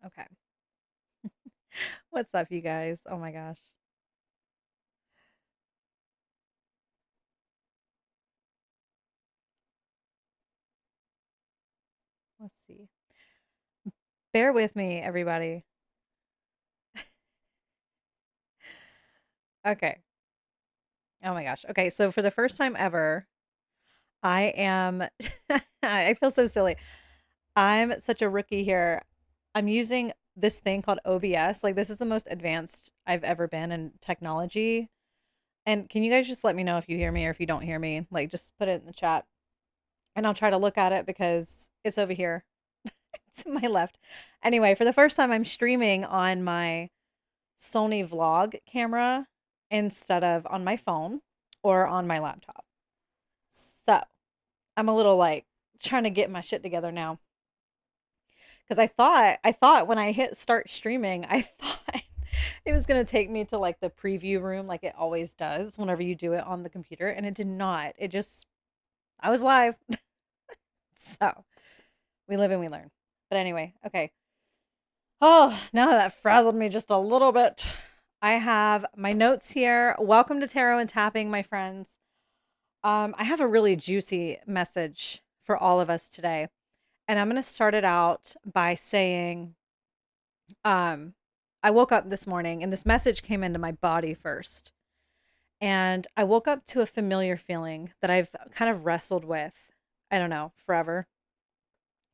Okay. What's up, you guys? Oh my gosh. Let's see. Bear with me, everybody. Okay. Oh my gosh. Okay. So, for the first time ever, I am, I feel so silly. I'm such a rookie here. I'm using this thing called OBS. Like, this is the most advanced I've ever been in technology. And can you guys just let me know if you hear me or if you don't hear me? Like, just put it in the chat and I'll try to look at it because it's over here. To my left. Anyway, for the first time, I'm streaming on my Sony vlog camera instead of on my phone or on my laptop. So I'm a little like trying to get my shit together now because I thought when I hit start streaming, I thought it was gonna take me to like the preview room like it always does whenever you do it on the computer, and it did not. It just I was live. So we live and we learn. But anyway, okay. Oh, now that frazzled me just a little bit. I have my notes here. Welcome to Tarot and Tapping, my friends. I have a really juicy message for all of us today. And I'm going to start it out by saying, um, I woke up this morning and this message came into my body first. And I woke up to a familiar feeling that I've kind of wrestled with, I don't know, forever,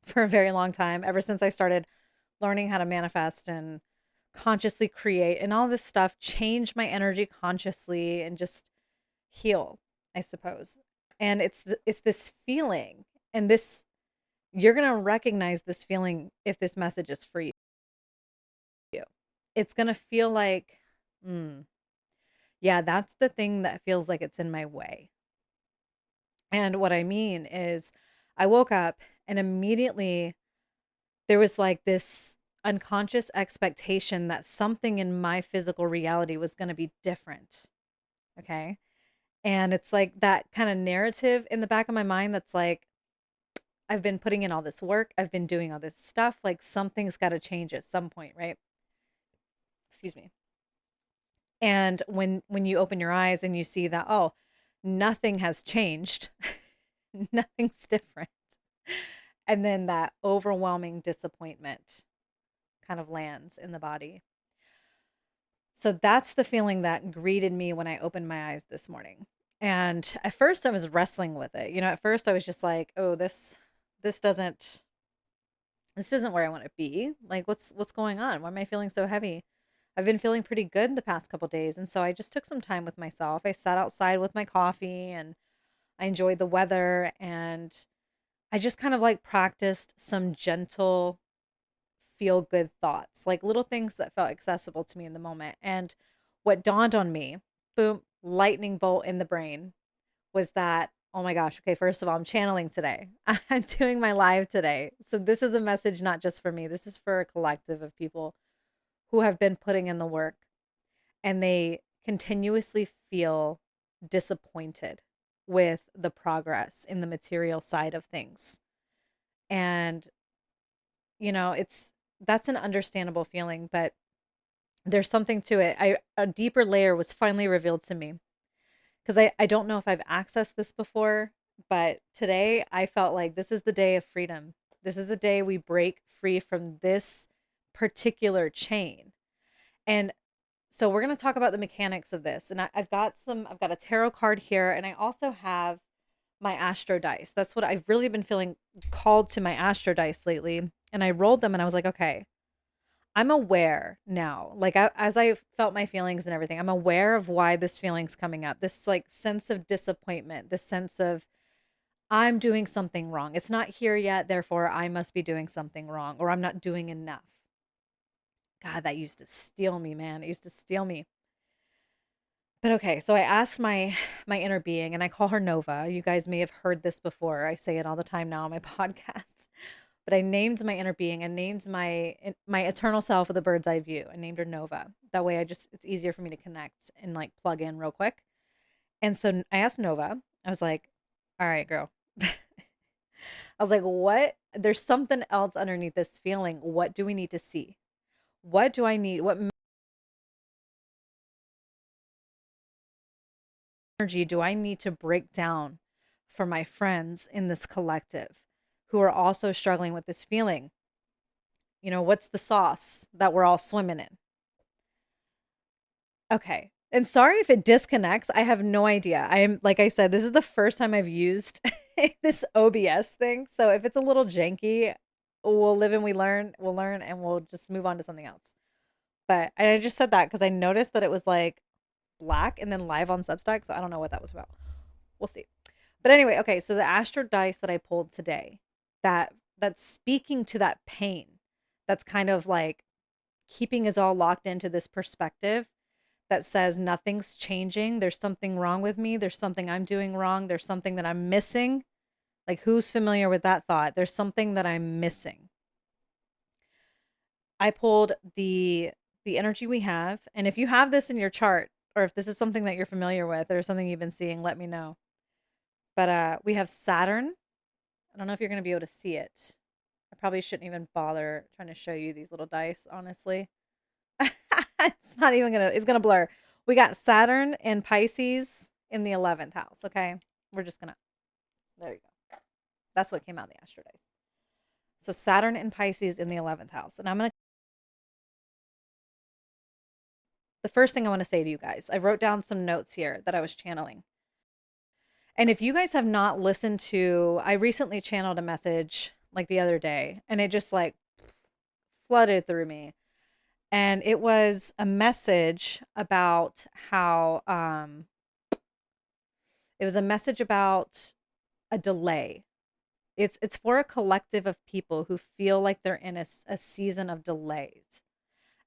for a very long time, ever since I started learning how to manifest and consciously create and all this stuff, change my energy consciously and just heal, I suppose. And it's this feeling, and this you're going to recognize this feeling if this message is for you. It's going to feel like, mm, yeah, that's the thing that feels like it's in my way. And what I mean is, I woke up and immediately there was like this unconscious expectation that something in my physical reality was going to be different. Okay. And it's like that kind of narrative in the back of my mind that's like, I've been putting in all this work, I've been doing all this stuff, like something's got to change at some point, right? Excuse me. And when you open your eyes and you see that, oh, nothing has changed, nothing's different. And then that overwhelming disappointment kind of lands in the body. So that's the feeling that greeted me when I opened my eyes this morning. And at first I was wrestling with it. At first I was just like, "Oh, this doesn't this isn't where I want to be. Like what's going on? Why am I feeling so heavy?" I've been feeling pretty good the past couple days, and so I just took some time with myself. I sat outside with my coffee and I enjoyed the weather, and I just kind of like practiced some gentle feel good thoughts, like little things that felt accessible to me in the moment. And what dawned on me, boom, lightning bolt in the brain, was that, oh my gosh, okay, first of all, I'm channeling today. I'm doing my live today. So this is a message not just for me, this is for a collective of people who have been putting in the work and they continuously feel disappointed with the progress in the material side of things. And it's that's an understandable feeling, but there's something to it. A deeper layer was finally revealed to me because I don't know if I've accessed this before, but today I felt like this is the day of freedom. This is the day we break free from this particular chain. And so we're going to talk about the mechanics of this. And I've got a tarot card here, and I also have my astro dice. That's what I've really been feeling called to, my astro dice lately. And I rolled them and I was like, okay, I'm aware now. Like as I felt my feelings and everything, I'm aware of why this feeling's coming up. This like sense of disappointment, this sense of I'm doing something wrong. It's not here yet, therefore I must be doing something wrong, or I'm not doing enough. God, that used to steal me, man. It used to steal me. But okay, so I asked my inner being, and I call her Nova. You guys may have heard this before. I say it all the time now on my podcast. But I named my inner being and named my eternal self with a bird's eye view. I named her Nova. That way it's easier for me to connect and like plug in real quick. And so I asked Nova. I was like, "All right, girl." I was like, "What? There's something else underneath this feeling. What do we need to see? What do I need? What energy do I need to break down for my friends in this collective who are also struggling with this feeling? You know, what's the sauce that we're all swimming in? Okay. And sorry if it disconnects. I have no idea. I am, like I said, this is the first time I've used this OBS thing. So if it's a little janky, we'll live and we learn. We'll learn and we'll just move on to something else. But I just said that because I noticed that it was like black and then live on Substack. So I don't know what that was about. We'll see. But anyway, okay. So the Astro dice that I pulled today, that's speaking to that pain. That's kind of like keeping us all locked into this perspective that says nothing's changing. There's something wrong with me. There's something I'm doing wrong. There's something that I'm missing. Like, who's familiar with that thought? There's something that I'm missing. I pulled the energy we have, and if you have this in your chart, or if this is something that you're familiar with, or something you've been seeing, let me know. But we have Saturn. I don't know if you're going to be able to see it. I probably shouldn't even bother trying to show you these little dice, honestly. It's not even gonna, it's gonna blur. We got Saturn and Pisces in the 11th house. Okay. We're just gonna, there you go. That's what came out in the Astro dice. So Saturn and Pisces in the 11th house. And the first thing I want to say to you guys, I wrote down some notes here that I was channeling. And if you guys have not listened to, I recently channeled a message like the other day, and it just like flooded through me. And it was a message about how it was a message about a delay. It's for a collective of people who feel like they're in a season of delays.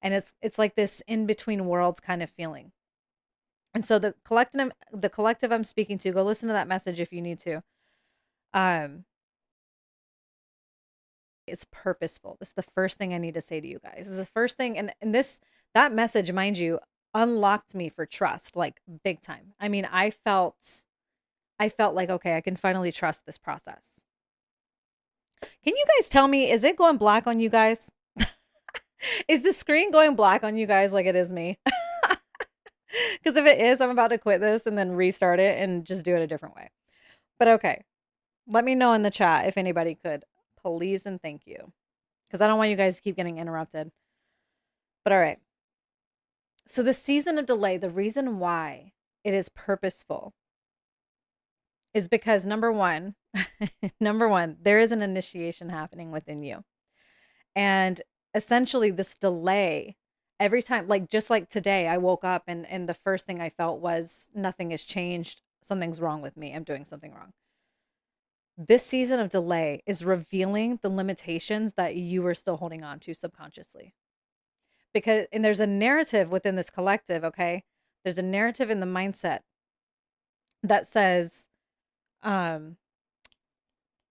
And it's like this in between worlds kind of feeling. And so the collective I'm speaking to, go listen to that message if you need to. Um it's purposeful. This is the first thing I need to say to you guys. This is the first thing, and this, that message, mind you, unlocked me for trust, like big time. I mean, I felt like, okay, I can finally trust this process. Can you guys tell me, is it going black on you guys? Is the screen going black on you guys like it is me? Because if it is, I'm about to quit this and then restart it and just do it a different way. But okay, let me know in the chat if anybody could, please and thank you. Because I don't want you guys to keep getting interrupted. But all right. So the season of delay, the reason why it is purposeful is because number one, number one, there is an initiation happening within you. And essentially this delay, every time, like just like today, I woke up and the first thing I felt was nothing has changed. Something's wrong with me. I'm doing something wrong. This season of delay is revealing the limitations that you are still holding on to subconsciously. Because, and there's a narrative within this collective, okay? There's a narrative in the mindset that says, um,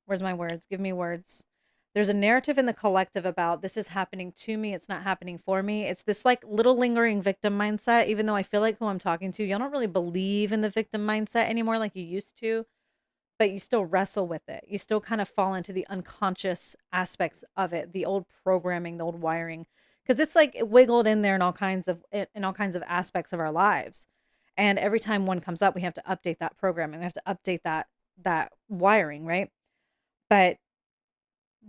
where's my words? Give me words. There's a narrative in the collective about this is happening to me. It's not happening for me. It's this like little lingering victim mindset, even though I feel like who I'm talking to, y'all don't really believe in the victim mindset anymore like you used to, but you still wrestle with it. You still kind of fall into the unconscious aspects of it, the old programming, the old wiring, because it's like wiggled in there in all kinds of aspects of our lives. And every time one comes up, we have to update that programming. We have to update that wiring, right? But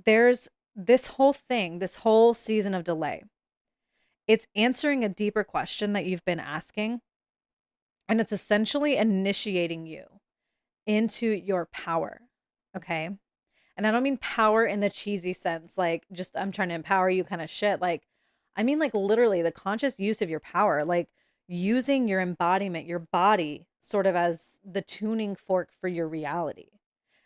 there's this whole thing, this whole season of delay. It's answering a deeper question that you've been asking, and it's essentially initiating you into your power. Okay. And I don't mean power in the cheesy sense, like just I'm trying to empower you kind of shit. Like, I mean, like literally the conscious use of your power, like using your embodiment, your body sort of as the tuning fork for your reality.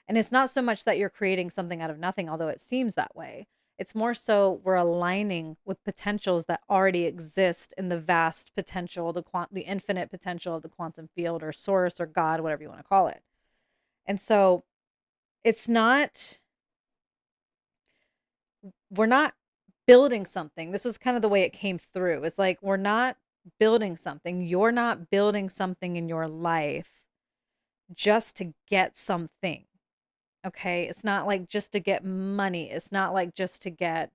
And it's not so much that you're creating something out of nothing, although it seems that way. It's more so we're aligning with potentials that already exist in the vast potential, the infinite potential of the quantum field or source or God, whatever you want to call it. And so it's not, we're not building something. This was kind of the way it came through. It's like, we're not building something. You're not building something in your life just to get something. Okay. It's not like just to get money. It's not like just to get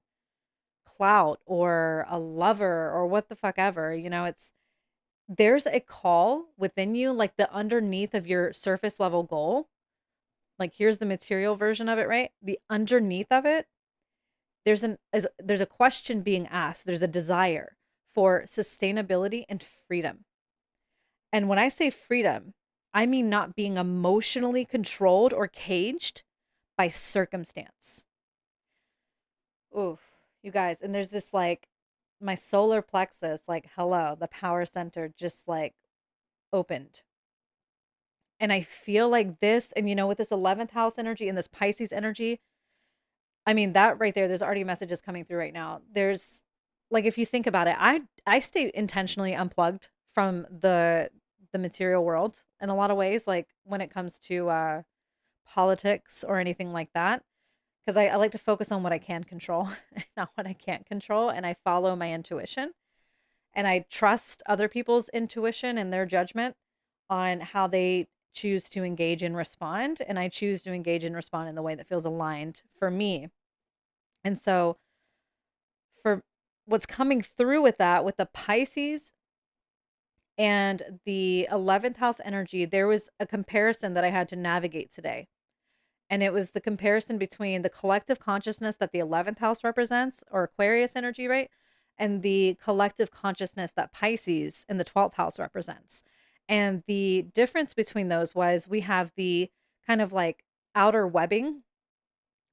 clout or a lover or what the fuck ever. There's a call within you, like the underneath of your surface level goal. Like here's the material version of it, right? The underneath of it, there's a question being asked. There's a desire for sustainability and freedom. And when I say freedom, I mean not being emotionally controlled or caged by circumstance. Oof, you guys. And there's this like my solar plexus, like, hello, the power center just like opened. And I feel like this, and with this 11th house energy and this Pisces energy, I mean, that right there, there's already messages coming through right now. There's like, if you think about it, I stay intentionally unplugged from the material world in a lot of ways, like when it comes to politics or anything like that. Because I like to focus on what I can control, not what I can't control. And I follow my intuition and I trust other people's intuition and their judgment on how they choose to engage and respond. And I choose to engage and respond in the way that feels aligned for me. And so, for what's coming through with that, with the Pisces and the 11th house energy, there was a comparison that I had to navigate today. And it was the comparison between the collective consciousness that the 11th house represents, or Aquarius energy, right? And the collective consciousness that Pisces in the 12th house represents. And the difference between those was we have the kind of like outer webbing,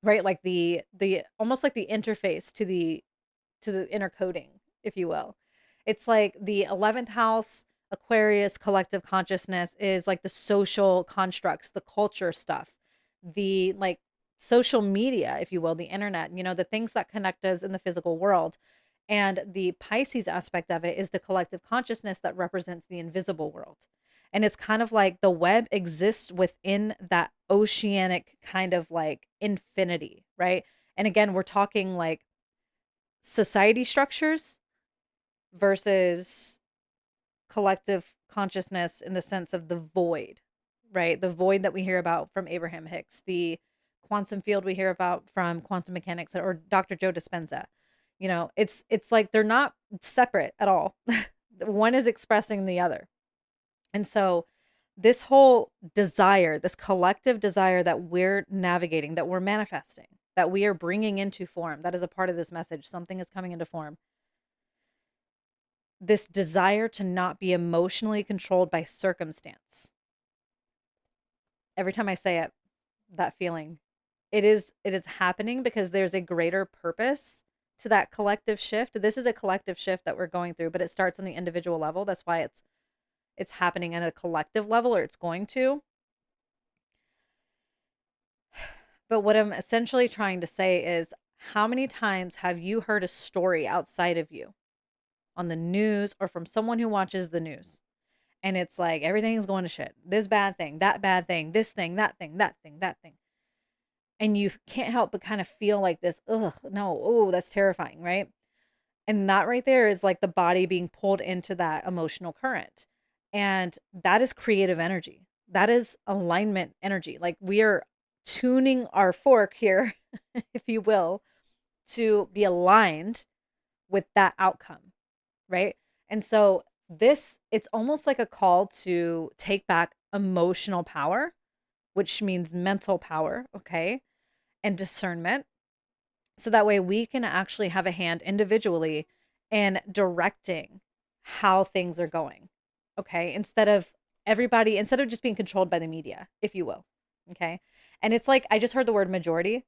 right? Like the almost like the interface to the inner coding, if you will. It's like the 11th house Aquarius collective consciousness is like the social constructs, the culture stuff, the like social media, if you will, the internet, the things that connect us in the physical world. And the Pisces aspect of it is the collective consciousness that represents the invisible world. And it's kind of like the web exists within that oceanic kind of like infinity, right? And again, we're talking like society structures versus collective consciousness in the sense of the void, right? The void that we hear about from Abraham Hicks, the quantum field we hear about from quantum mechanics or Dr. Joe Dispenza. It's like they're not separate at all. One is expressing the other. And so this whole desire, this collective desire that we're navigating, that we're manifesting, that we are bringing into form, that is a part of this message. Something is coming into form. This desire to not be emotionally controlled by circumstance. Every time I say it, that feeling, it is happening because there's a greater purpose to that collective shift. This is a collective shift that we're going through, but it starts on the individual level. That's why it's happening at a collective level, or it's going to. But what I'm essentially trying to say is, how many times have you heard a story outside of you on the news or from someone who watches the news? And it's like everything's going to shit. This bad thing, that bad thing, this thing, that thing, that thing, that thing. And you can't help but kind of feel like this, ugh, no, oh, that's terrifying, right? And that right there is like the body being pulled into that emotional current. And that is creative energy. That is alignment energy. Like we are tuning our fork here, if you will, to be aligned with that outcome, right? And so it's almost like a call to take back emotional power, which means mental power, okay? And discernment. So that way we can actually have a hand individually in directing how things are going. Okay. Instead of just being controlled by the media, if you will. Okay. And it's like, I just heard the word majority,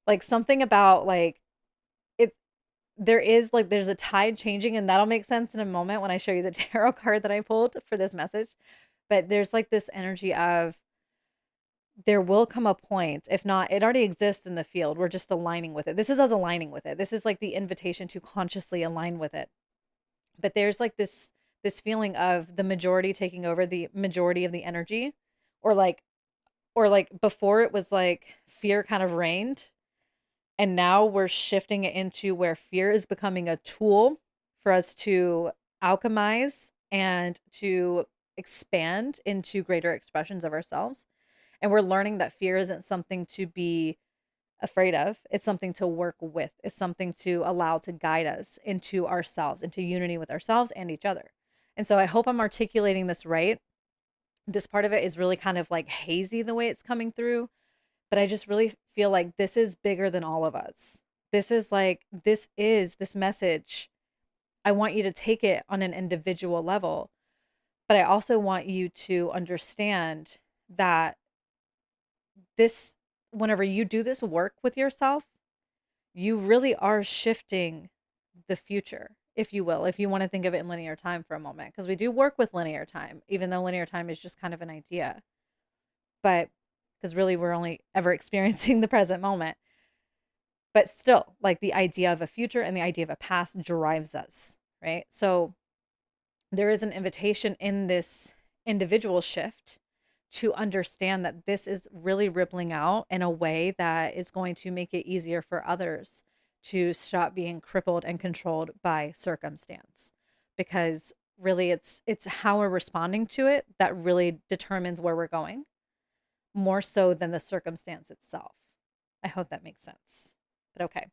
like something about like it, there's a tide changing, and that'll make sense in a moment when I show you the tarot card that I pulled for this message. But there's like this energy of, there will come a point, if not, it already exists in the field. We're just aligning with it. This is us aligning with it. This is like the invitation to consciously align with it. But there's like this feeling of the majority taking over the majority of the energy, or like before it was like fear kind of reigned, and now we're shifting it into where fear is becoming a tool for us to alchemize and to expand into greater expressions of ourselves. And we're learning that fear isn't something to be afraid of. It's something to work with. It's something to allow to guide us into ourselves, into unity with ourselves and each other. And so I hope I'm articulating this right. This part of it is really kind of like hazy the way it's coming through, but I just really feel like this is bigger than all of us. This message. I want you to take it on an individual level, but I also want you to understand that this, whenever you do this work with yourself, you really are shifting the future, if you will, if you want to think of it in linear time for a moment, because we do work with linear time, even though linear time is just kind of an idea. But because really we're only ever experiencing the present moment. But still, like the idea of a future and the idea of a past drives us, right? So there is an invitation in this individual shift to understand that this is really rippling out in a way that is going to make it easier for others to stop being crippled and controlled by circumstance, because really it's how we're responding to it that really determines where we're going, more so than the circumstance itself. I hope that makes sense. But okay.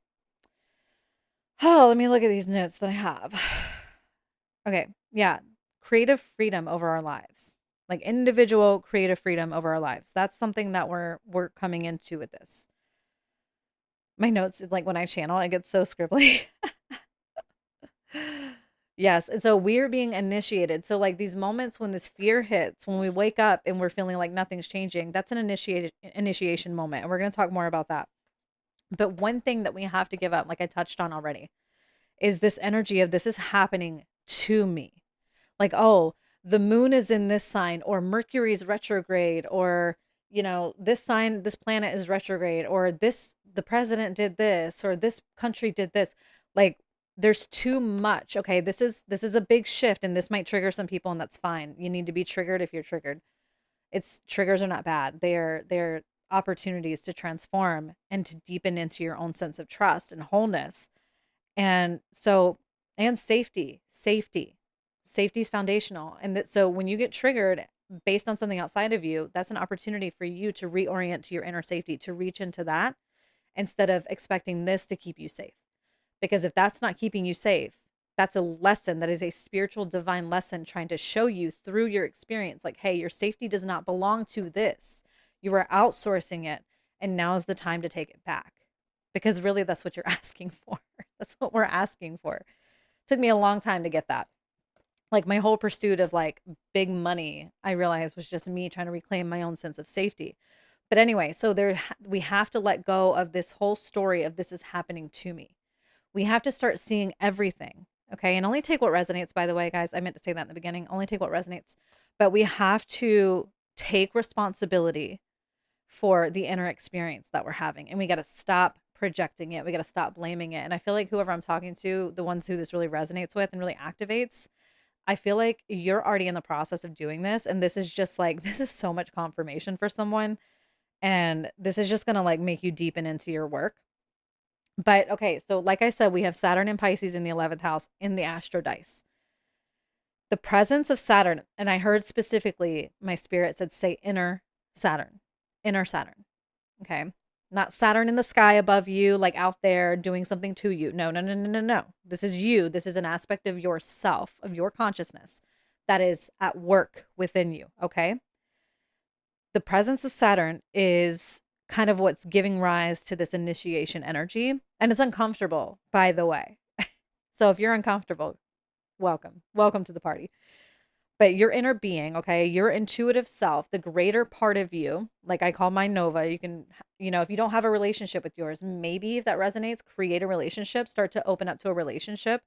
Oh, let me look at these notes that I have. Okay. Yeah. Creative freedom over our lives. Like individual creative freedom over our lives. That's something that we're coming into with this. My notes, like when I channel, I get so scribbly. Yes. And so we're being initiated. So like these moments when this fear hits, when we wake up and we're feeling like nothing's changing, that's an initiation moment. And we're going to talk more about that. But one thing that we have to give up, like I touched on already, is this energy of this is happening to me. Like, oh, the moon is in this sign, or Mercury's retrograde, or, this sign, this planet is retrograde, or the president did this, or this country did this. Like, there's too much. Okay, this is a big shift, and this might trigger some people, and that's fine. You need to be triggered if you're triggered. It's triggers are not bad. They're opportunities to transform and to deepen into your own sense of trust and wholeness. And so, and safety is foundational. And that, so when you get triggered based on something outside of you, that's an opportunity for you to reorient to your inner safety, to reach into that instead of expecting this to keep you safe. Because if that's not keeping you safe, that's a lesson that is a spiritual divine lesson trying to show you through your experience, like, hey, your safety does not belong to this. You are outsourcing it. And now is the time to take it back. Because really, that's what you're asking for. That's what we're asking for. It took me a long time to get that. Like my whole pursuit of like big money, I realized was just me trying to reclaim my own sense of safety. But anyway, so we have to let go of this whole story of this is happening to me. We have to start seeing everything. Okay. And only take what resonates, by the way, guys. I meant to say that in the beginning. Only take what resonates. But we have to take responsibility for the inner experience that we're having. And we got to stop projecting it. We got to stop blaming it. And I feel like whoever I'm talking to, the ones who this really resonates with and really activates, I feel like you're already in the process of doing this. And this is just like, this is so much confirmation for someone. And this is just going to like make you deepen into your work. But okay, so like I said, we have Saturn and Pisces in the 11th house in the astro dice. The presence of Saturn, and I heard specifically my spirit said, say inner Saturn, inner Saturn. Okay. Not Saturn in the sky above you, like out there doing something to you. No, no, no, no, no, no. This is you. This is an aspect of yourself, of your consciousness that is at work within you. Okay. The presence of Saturn is kind of what's giving rise to this initiation energy. And it's uncomfortable, by the way. So if you're uncomfortable, welcome. Welcome to the party. But your inner being, okay, your intuitive self, the greater part of you, like I call mine Nova, you can, if you don't have a relationship with yours, maybe if that resonates, create a relationship, start to open up to a relationship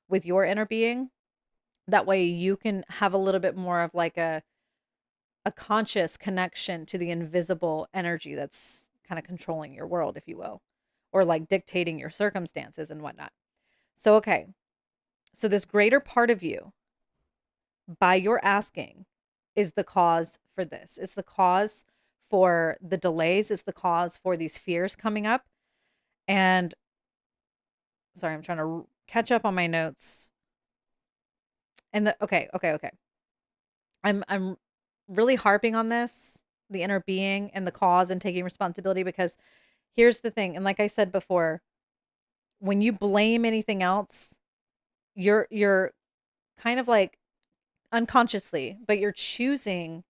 with your inner being. That way you can have a little bit more of like a conscious connection to the invisible energy that's kind of controlling your world, if you will, or like dictating your circumstances and whatnot. So, okay. So this greater part of you, by your asking, is the cause for this. It's the cause for the delays. It's the cause for these fears coming up. And sorry, I'm trying to catch up on my notes. And okay. I'm really harping on this, the inner being and the cause and taking responsibility, because Here's the thing, and like I said before, when you blame anything else, you're kind of like unconsciously, but you're choosing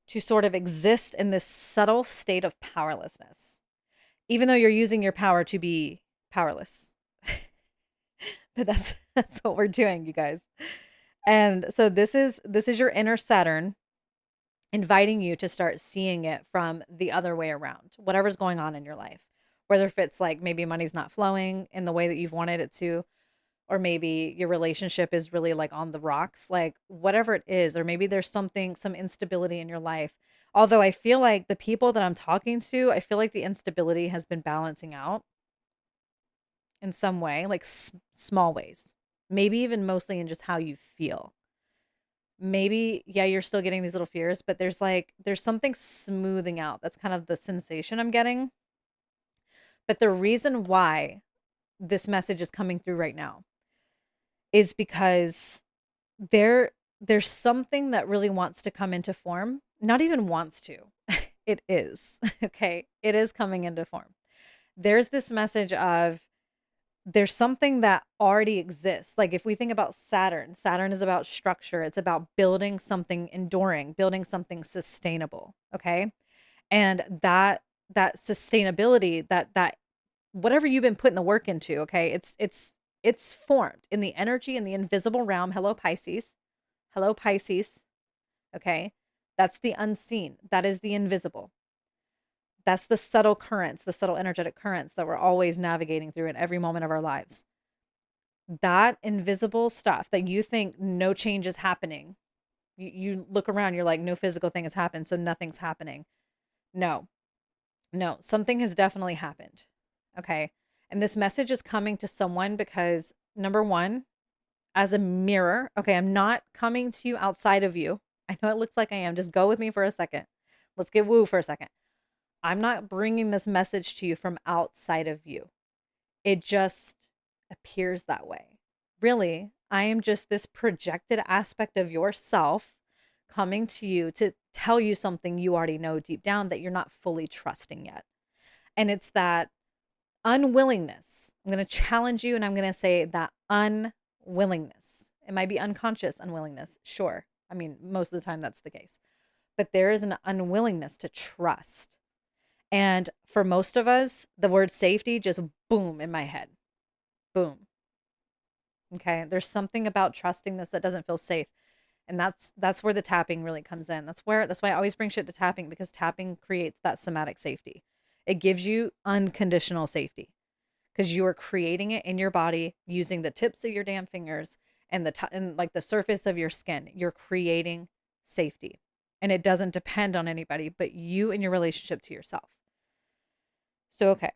to sort of exist in this subtle state of powerlessness, even though you're using your power to be powerless. But that's what we're doing, you guys. And so this is your inner Saturn inviting you to start seeing it from the other way around. Whatever's going on in your life. Whether if it's like maybe money's not flowing in the way that you've wanted it to, or maybe your relationship is really like on the rocks, like whatever it is, or maybe there's something, some instability in your life. Although I feel like the people that I'm talking to, I feel like the instability has been balancing out in some way, like small ways. Maybe even mostly in just how you feel. Maybe, yeah, you're still getting these little fears, but there's something smoothing out. That's kind of the sensation I'm getting. But the reason why this message is coming through right now is because there's something that really wants to come into form. Not even wants to. It is. Okay? It is coming into form. There's this message of there's something that already exists. Like if we think about Saturn, Saturn is about structure. It's about building something enduring, building something sustainable, okay? And that sustainability, that whatever you've been putting the work into, okay? It's formed in the energy in the invisible realm. Hello Pisces. Hello Pisces, okay? That's the unseen. That is the invisible. That's the subtle currents, the subtle energetic currents that we're always navigating through in every moment of our lives. That invisible stuff that you think no change is happening. You look around, you're like, no physical thing has happened, so nothing's happening. No, no, something has definitely happened. Okay. And this message is coming to someone because number one, as a mirror, okay, I'm not coming to you outside of you. I know it looks like I am. Just go with me for a second. Let's get woo for a second. I'm not bringing this message to you from outside of you. It just appears that way. Really, I am just this projected aspect of yourself coming to you to tell you something you already know deep down that you're not fully trusting yet. And it's that unwillingness. I'm going to challenge you and I'm going to say that unwillingness. It might be unconscious unwillingness. Sure. I mean, most of the time that's the case. But there is an unwillingness to trust. And for most of us, the word safety just boom in my head. Boom. Okay. There's something about trusting this that doesn't feel safe. And that's where the tapping really comes in. That's why I always bring shit to tapping, because tapping creates that somatic safety. It gives you unconditional safety because you are creating it in your body using the tips of your damn fingers and and like the surface of your skin. You're creating safety. And it doesn't depend on anybody but you and your relationship to yourself. So okay.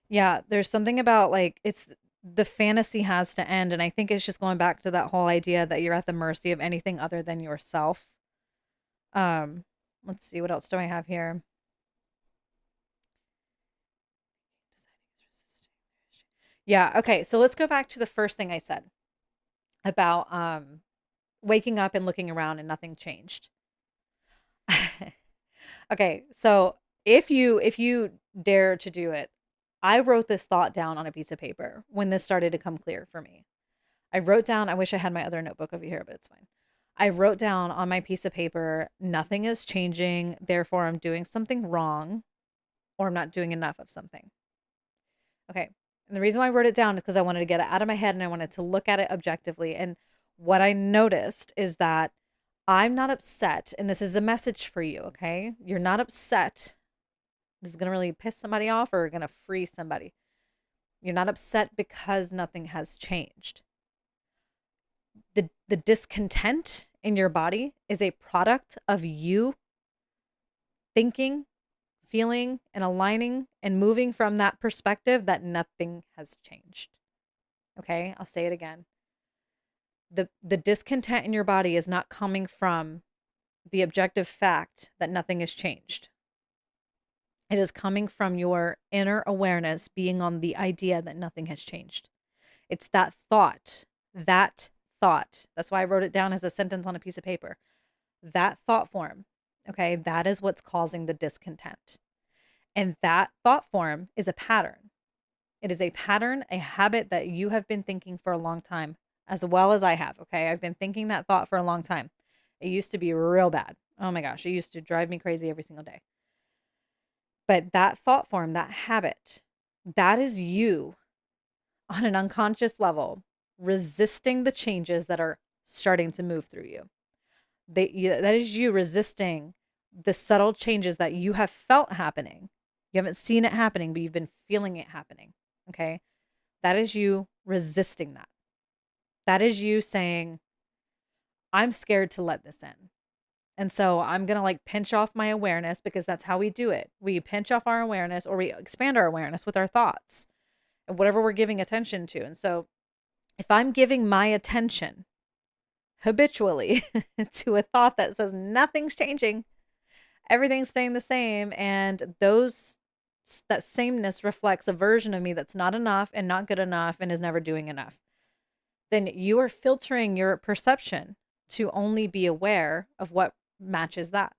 Yeah, there's something about like it's the fantasy has to end, and I think it's just going back to that whole idea that you're at the mercy of anything other than yourself. Um, let's see, what else do I have here? Yeah, okay. So let's go back to the first thing I said about waking up and looking around and nothing changed. Okay, so if you dare to do it, I wrote this thought down on a piece of paper when this started to come clear for me. I wrote down, I wish I had my other notebook over here, but it's fine. I wrote down on my piece of paper, nothing is changing, therefore I'm doing something wrong or I'm not doing enough of something. Okay. And the reason why I wrote it down is because I wanted to get it out of my head and I wanted to look at it objectively. And what I noticed is that I'm not upset. And this is a message for you. Okay. You're not upset. This is going to really piss somebody off or going to free somebody. You're not upset because nothing has changed. The discontent in your body is a product of you thinking, feeling, and aligning and moving from that perspective that nothing has changed. Okay, I'll say it again. The discontent in your body is not coming from the objective fact that nothing has changed. It is coming from your inner awareness being on the idea that nothing has changed. It's that thought. That thought. That's why I wrote it down as a sentence on a piece of paper. That thought form, okay, that is what's causing the discontent. And that thought form is a pattern. It is a pattern, a habit that you have been thinking for a long time, as well as I have. Okay. I've been thinking that thought for a long time. It used to be real bad. Oh my gosh. It used to drive me crazy every single day. But that thought form, that habit, that is you on an unconscious level resisting the changes that are starting to move through you. That is you resisting the subtle changes that you have felt happening. You haven't seen it happening, but you've been feeling it happening. Okay. That is you resisting that. That is you saying, I'm scared to let this in. And so I'm going to like pinch off my awareness because that's how we do it. We pinch off our awareness or we expand our awareness with our thoughts and whatever we're giving attention to. And so if I'm giving my attention habitually to a thought that says nothing's changing, everything's staying the same, and that sameness reflects a version of me that's not enough and not good enough and is never doing enough, then you are filtering your perception to only be aware of what matches that.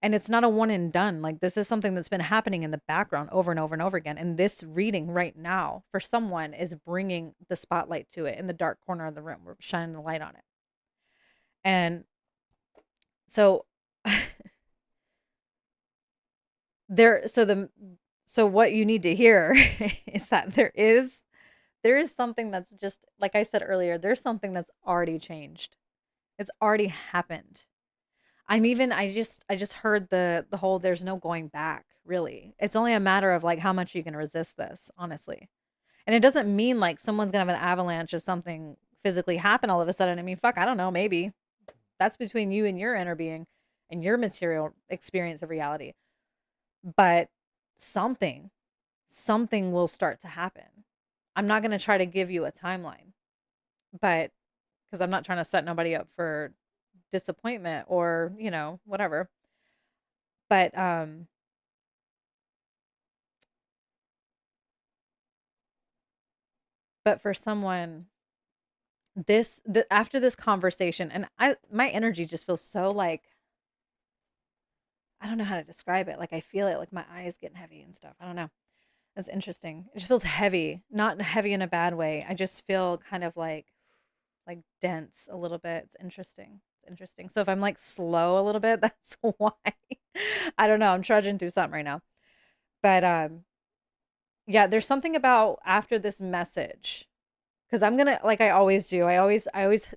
And it's not a one and done. Like, this is something that's been happening in the background over and over and over again. And this reading right now for someone is bringing the spotlight to it in the dark corner of the room. We're shining the light on it. And so so what you need to hear is that there is something that's just, like I said earlier, there's something that's already changed. It's already happened. I just heard the whole there's no going back, really. It's only a matter of like how much you can resist this, honestly. And it doesn't mean like someone's gonna have an avalanche of something physically happen all of a sudden. I mean, fuck, I don't know, maybe. That's between you and your inner being and your material experience of reality. But something, something will start to happen. I'm not gonna try to give you a timeline, but because I'm not trying to set nobody up for disappointment or, whatever. But but for someone, after this conversation, and my energy just feels so like, I don't know how to describe it. Like, I feel it, like my eyes getting heavy and stuff. I don't know. That's interesting. It just feels heavy, not heavy in a bad way. I just feel kind of like dense a little bit. It's interesting. It's interesting. So if I'm like slow a little bit, that's why. I don't know. I'm trudging through something right now. But yeah, there's something about after this message, because I'm gonna, like I always do. I always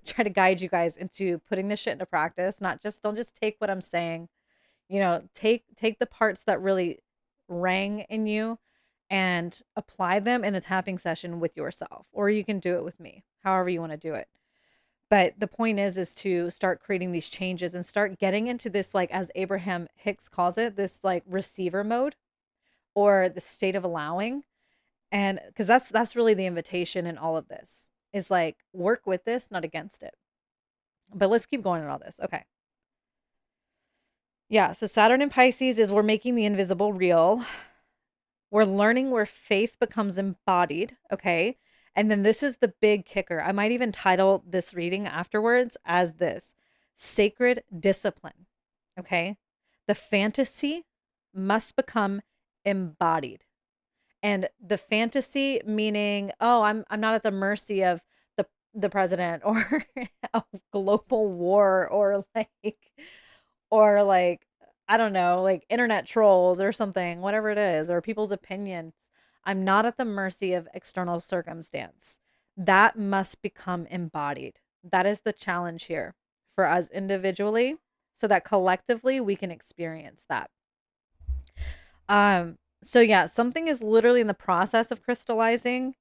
try to guide you guys into putting this shit into practice. Not just Don't just take what I'm saying. Take the parts that really rang in you and apply them in a tapping session with yourself, or you can do it with me, however you want to do it. But the point is to start creating these changes and start getting into this, like, as Abraham Hicks calls it, this like receiver mode or the state of allowing. And because that's really the invitation in all of this, is like, work with this, not against it. But let's keep going on all this. Okay. Yeah. So Saturn in Pisces is we're making the invisible real. We're learning where faith becomes embodied. Okay. And then this is the big kicker. I might even title this reading afterwards as this: sacred discipline. Okay. The fantasy must become embodied. And the fantasy meaning, oh, I'm not at the mercy of the president or a global war or like I don't know, like internet trolls or something, whatever it is, or people's opinions. I'm not at the mercy of external circumstance. That must become embodied. That is the challenge here for us individually, so that collectively we can experience that. So yeah, something is literally in the process of crystallizing.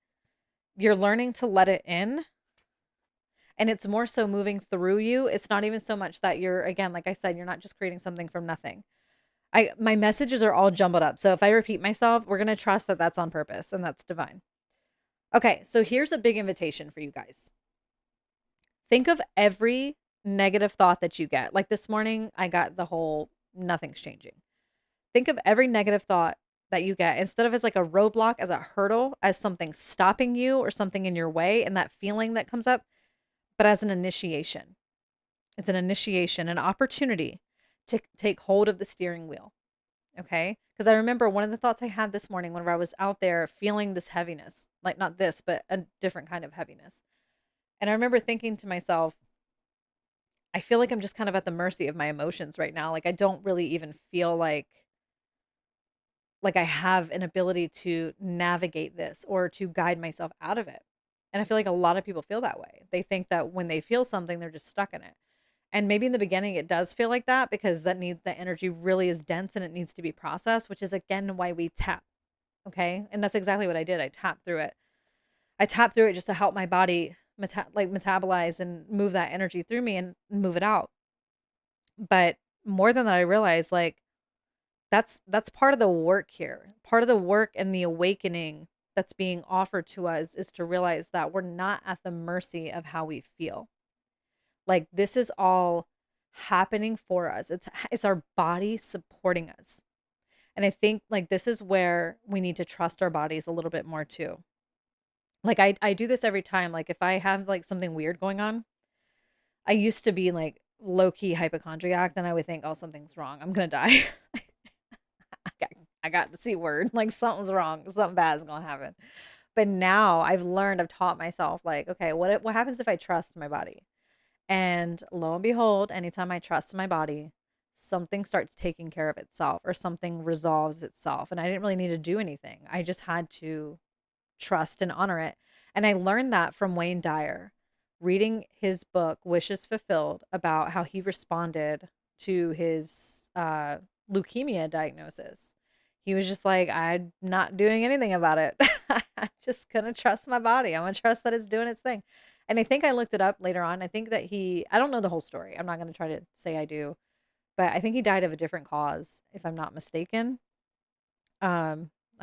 You're learning to let it in, and it's more so moving through you. It's not even so much that you're, again, like I said, you're not just creating something from nothing. My messages are all jumbled up. So if I repeat myself, we're going to trust that that's on purpose and that's divine. Okay, so here's a big invitation for you guys. Think of every negative thought that you get. Like this morning, I got the whole nothing's changing. Think of every negative thought that you get, instead of as like a roadblock, as a hurdle, as something stopping you or something in your way, and that feeling that comes up, but as an initiation. It's an initiation, an opportunity to take hold of the steering wheel. Okay. Because I remember one of the thoughts I had this morning whenever I was out there feeling this heaviness, like not this, but a different kind of heaviness. And I remember thinking to myself, I feel like I'm just kind of at the mercy of my emotions right now. Like I don't really even feel like I have an ability to navigate this or to guide myself out of it. And I feel like a lot of people feel that way. They think that when they feel something, they're just stuck in it. And maybe in the beginning it does feel like that because the energy really is dense and it needs to be processed, which is again why we tap. Okay? And that's exactly what I did. I tapped through it. I tapped through it just to help my body metabolize and move that energy through me and move it out. But more than that I realized like that's part of the work here. Part of the work and the awakening that's being offered to us is to realize that we're not at the mercy of how we feel. Like this is all happening for us. It's our body supporting us. And I think like this is where we need to trust our bodies a little bit more too. Like I do this every time. Like if I have like something weird going on, I used to be like low key hypochondriac. Then I would think, oh, something's wrong. I'm gonna die. I got, I got the C word. Like something's wrong. Something bad is gonna happen. But now I've taught myself like, okay, what happens if I trust my body? And lo and behold, anytime I trust my body, something starts taking care of itself or something resolves itself. And I didn't really need to do anything. I just had to trust and honor it. And I learned that from Wayne Dyer, reading his book, Wishes Fulfilled, about how he responded to his leukemia diagnosis. He was just like, I'm not doing anything about it. I'm just going to trust my body. I'm going to trust that it's doing its thing. And I think I looked it up later on. I think that I don't know the whole story. I'm not going to try to say I do, but I think he died of a different cause, if I'm not mistaken. I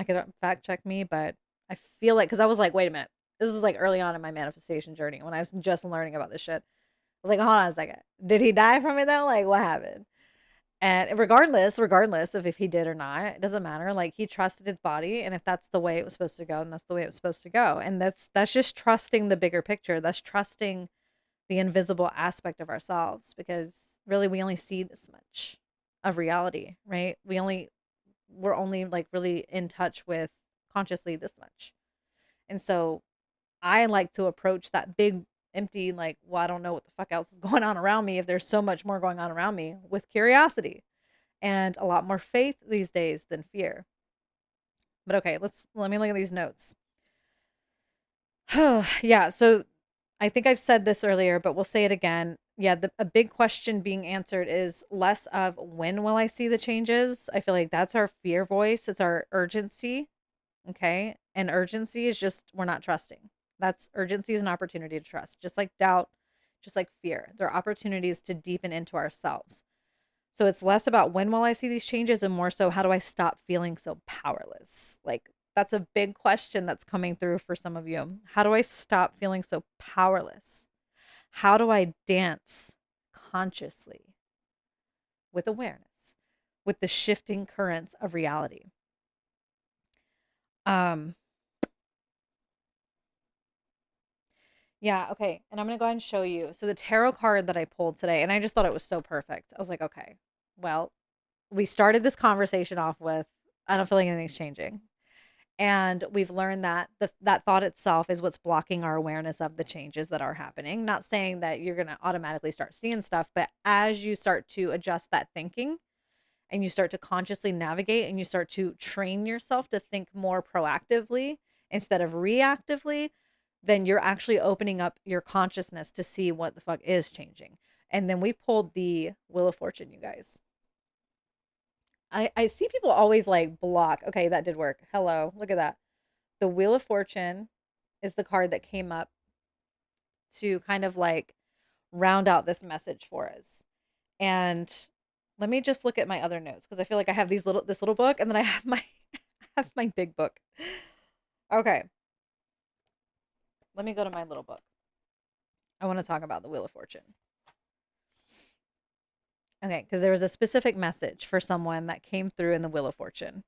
could fact check me, but I feel like because I was like, wait a minute, this was like early on in my manifestation journey when I was just learning about this shit. I was like, hold on a second, did he die from it though? Like, what happened? And regardless of if he did or not, it doesn't matter. Like he trusted his body, and if that's the way it was supposed to go, then that's the way it was supposed to go. And that's just trusting the bigger picture. That's trusting the invisible aspect of ourselves because really we only see this much of reality, right? We're only like really in touch with consciously this much. And so I like to approach that big empty, like, well, I don't know what the fuck else is going on around me if there's so much more going on around me with curiosity and a lot more faith these days than fear. But okay, let me look at these notes. Yeah, so I think I've said this earlier, but we'll say it again. Yeah, a big question being answered is less of when will I see the changes? I feel like that's our fear voice. It's our urgency. Okay. And urgency is just, we're not trusting. That's urgency is an opportunity to trust, just like doubt, just like fear. They're opportunities to deepen into ourselves. So it's less about when will I see these changes and more so how do I stop feeling so powerless? Like that's a big question that's coming through for some of you. How do I stop feeling so powerless? How do I dance consciously with awareness, with the shifting currents of reality? Um, Yeah, okay. And I'm going to go ahead and show you. So the tarot card that I pulled today, and I just thought it was so perfect. I was like, okay, well, we started this conversation off with, I don't feel like anything's changing. And we've learned that that thought itself is what's blocking our awareness of the changes that are happening. Not saying that you're going to automatically start seeing stuff, but as you start to adjust that thinking and you start to consciously navigate and you start to train yourself to think more proactively instead of reactively, then you're actually opening up your consciousness to see what the fuck is changing. And then we pulled the Wheel of Fortune, you guys. I see people always like block. Okay, that did work. Hello, look at that. The Wheel of Fortune is the card that came up to kind of like round out this message for us. And let me just look at my other notes because I feel like I have this little book and then I have my have my big book. Okay. Let me go to my little book. I want to talk about the Wheel of Fortune. Okay, because there was a specific message for someone that came through in the Wheel of Fortune.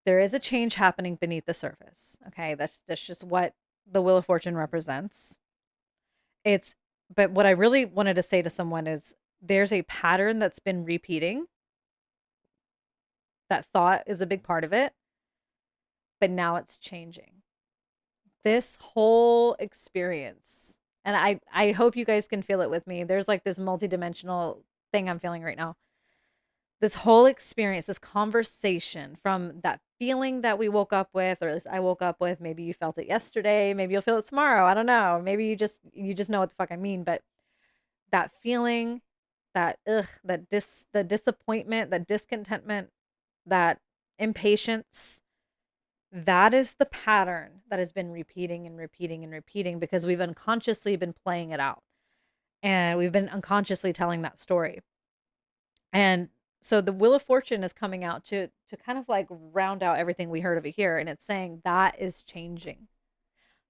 There is a change happening beneath the surface. Okay, that's just what the Wheel of Fortune represents. It's But what I really wanted to say to someone is there's a pattern that's been repeating. That thought is a big part of it, but now it's changing. This whole experience, and I hope you guys can feel it with me. There's like this multidimensional thing I'm feeling right now. This whole experience, this conversation from that feeling that we woke up with, or at least I woke up with, maybe you felt it yesterday, maybe you'll feel it tomorrow. I don't know. Maybe you just know what the fuck I mean, but that feeling, that the disappointment, that discontentment, that impatience, that is the pattern that has been repeating and repeating and repeating because we've unconsciously been playing it out and we've been unconsciously telling that story. And so the Wheel of Fortune is coming out to kind of like round out everything we heard over here, and it's saying that is changing.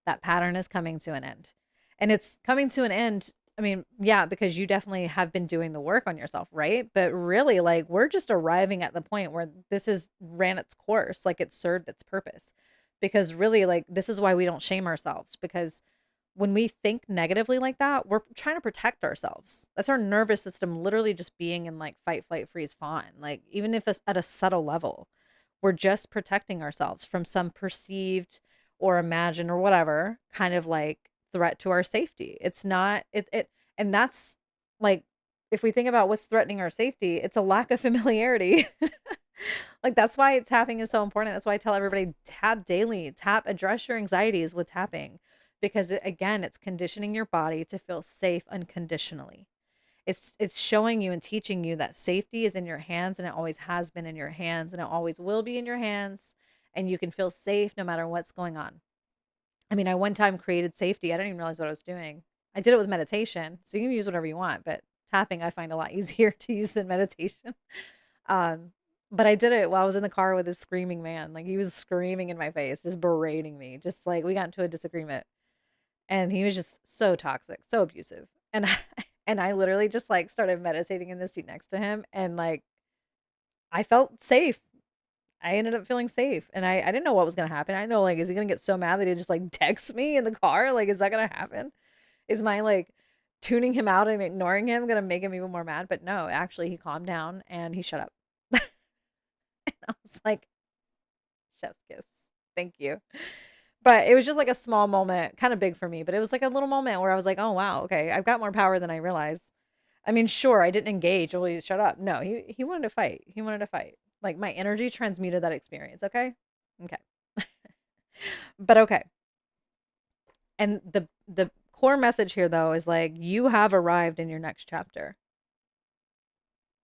That pattern is coming to an end. And it's coming to an end. I mean, yeah, because you definitely have been doing the work on yourself, right? But really, like, we're just arriving at the point where this is ran its course, like it served its purpose. Because really, like, this is why we don't shame ourselves, because when we think negatively like that, we're trying to protect ourselves. That's our nervous system literally just being in like fight, flight, freeze, fawn. Like, even if it's at a subtle level, we're just protecting ourselves from some perceived or imagined or whatever kind of like threat to our safety. It's not and that's like, if we think about what's threatening our safety, it's a lack of familiarity. Like, that's why tapping is so important. That's why I tell everybody tap daily, address your anxieties with tapping, because again, it's conditioning your body to feel safe unconditionally. It's showing you and teaching you that safety is in your hands, and it always has been in your hands, and it always will be in your hands, and you can feel safe no matter what's going on. I mean, I one time created safety. I didn't even realize what I was doing. I did it with meditation, so you can use whatever you want, but tapping I find a lot easier to use than meditation. Um, but I did it while I was in the car with this screaming man. Like, he was screaming in my face, just berating me. Just like we got into a disagreement, and he was just so toxic, so abusive. And and I literally just like started meditating in the seat next to him, and like I felt safe. I ended up feeling safe, and I didn't know what was gonna happen. I know, like, is he gonna get so mad that he just like text me in the car? Like, is that gonna happen? Is my like tuning him out and ignoring him gonna make him even more mad? But no, actually, he calmed down and he shut up. I was like, chef's kiss. Thank you. But it was just like a small moment, kind of big for me, but it was like a little moment where I was like, oh wow, okay, I've got more power than I realized. I mean, sure, I didn't engage. Well, he shut up. No, he wanted to fight. He wanted to fight. Like, my energy transmuted that experience. Okay, okay, but okay. And the core message here though is like, you have arrived in your next chapter.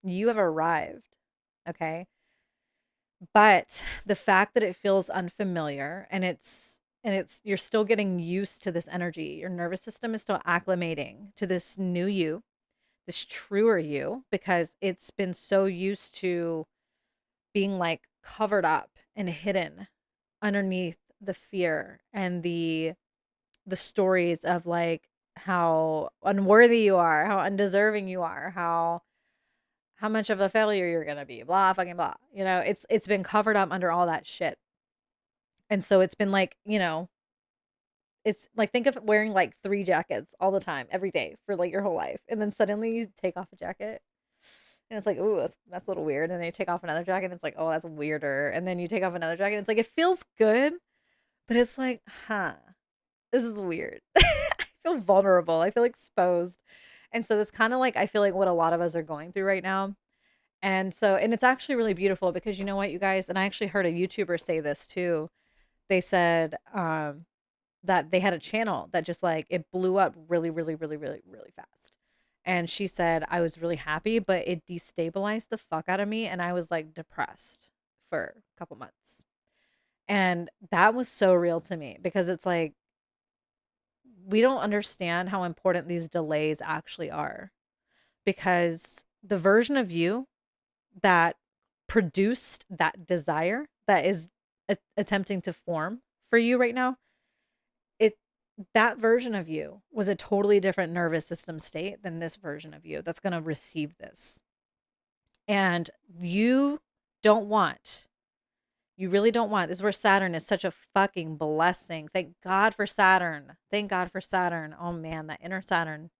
You have arrived. Okay, but the fact that it feels unfamiliar, and it's you're still getting used to this energy. Your nervous system is still acclimating to this new you, this truer you, because it's been so used to being like covered up and hidden underneath the fear and the stories of like how unworthy you are, how undeserving you are, how much of a failure you're going to be, blah fucking blah. It's been covered up under all that shit. And so it's been like, it's like, think of wearing like 3 jackets all the time every day for like your whole life, and then suddenly you take off a jacket. And it's like, ooh, that's a little weird. And then you take off another jacket, and it's like, oh, that's weirder. And then you take off another jacket, and it's like, it feels good, but it's like, huh, this is weird. I feel vulnerable. I feel exposed. And so that's kind of like, I feel like what a lot of us are going through right now. And it's actually really beautiful because you know what, you guys, and I actually heard a YouTuber say this too. They said that they had a channel that just like it blew up really, really, really, really, really fast. And she said, I was really happy, but it destabilized the fuck out of me. And I was like depressed for a couple months. And that was so real to me because it's like, we don't understand how important these delays actually are, because the version of you that produced that desire that is attempting to form for you right now, it that version of you was a totally different nervous system state than this version of you that's going to receive this. And don't want you really don't want this is where Saturn is such a fucking blessing. Thank God for Saturn. Thank God for Saturn. Oh man, that inner Saturn.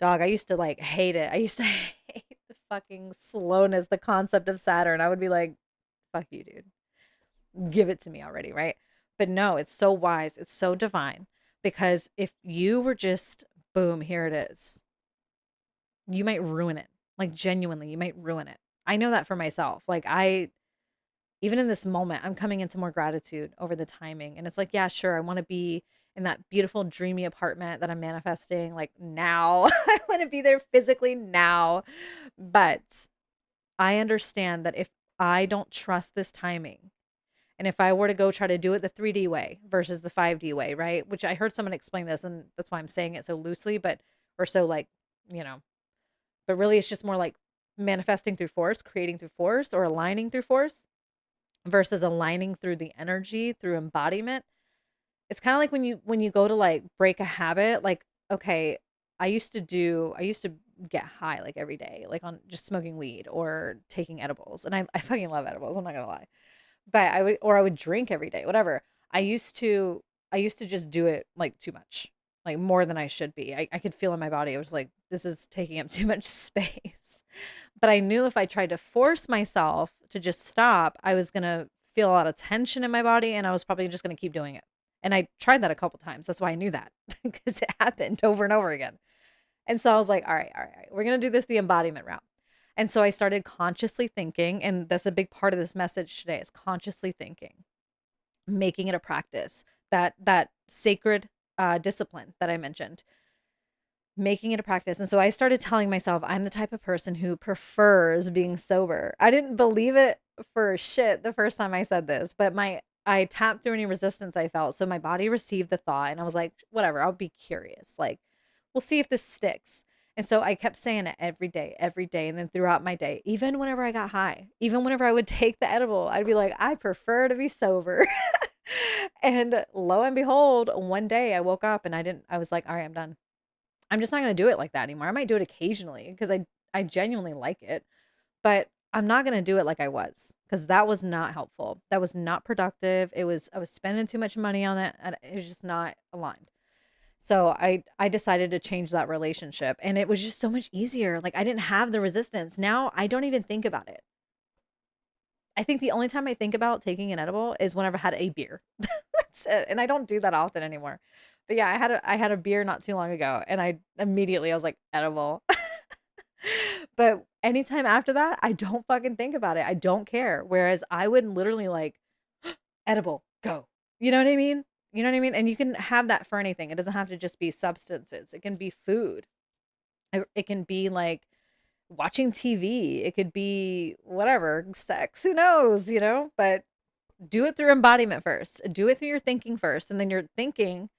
Dog, I used to like hate it. I used to hate the fucking slowness, the concept of Saturn. I would be like, fuck you, dude. Give it to me already, right? But no, it's so wise. It's so divine because if you were just, boom, here it is, you might ruin it. Like, genuinely, you might ruin it. I know that for myself. Like, even in this moment, I'm coming into more gratitude over the timing. And it's like, yeah, sure, I want to be in that beautiful, dreamy apartment that I'm manifesting like now. I want to be there physically now. But I understand that if I don't trust this timing, and if I were to go try to do it the 3D way versus the 5D way, right? Which I heard someone explain this, and that's why I'm saying it so loosely, but, or so like, you know, but really it's just more like manifesting through force, creating through force, or aligning through force versus aligning through the energy, through embodiment. It's kind of like when you go to like break a habit, like, okay, I used to get high like every day, like on just smoking weed or taking edibles. And I fucking love edibles, I'm not gonna lie. But I would drink every day, whatever. I used to I used to just do it like too much, like more than I should be. I could feel in my body. I was like, this is taking up too much space. But I knew if I tried to force myself to just stop, I was gonna feel a lot of tension in my body and I was probably just gonna keep doing it. And I tried that a couple times. That's why I knew that because it happened over and over again. And so I was like, all right, we're going to do this the embodiment route. And so I started consciously thinking, and that's a big part of this message today is consciously thinking, making it a practice, that sacred discipline that I mentioned, making it a practice. And so I started telling myself I'm the type of person who prefers being sober. I didn't believe it for shit the first time I said this, but I tapped through any resistance I felt. So my body received the thought and I was like, whatever, I'll be curious. Like, we'll see if this sticks. And so I kept saying it every day. And then throughout my day, even whenever I got high, even whenever I would take the edible, I'd be like, I prefer to be sober. And lo and behold, one day I woke up and I was like, all right, I'm done. I'm just not going to do it like that anymore. I might do it occasionally because I genuinely like it, but I'm not going to do it like I was because that was not helpful. That was not productive. I was spending too much money on it and it was just not aligned. So I decided to change that relationship and it was just so much easier. Like I didn't have the resistance. Now I don't even think about it. I think the only time I think about taking an edible is whenever I had a beer. That's it. And I don't do that often anymore. But yeah, I had a beer not too long ago and I was like edible. But anytime after that, I don't fucking think about it. I don't care. Whereas I would literally like edible, go. You know what I mean? You know what I mean? And you can have that for anything. It doesn't have to just be substances. It can be food. It can be like watching TV. It could be whatever, sex, who knows, you know? But do it through embodiment first. Do it through your thinking first. And then your thinking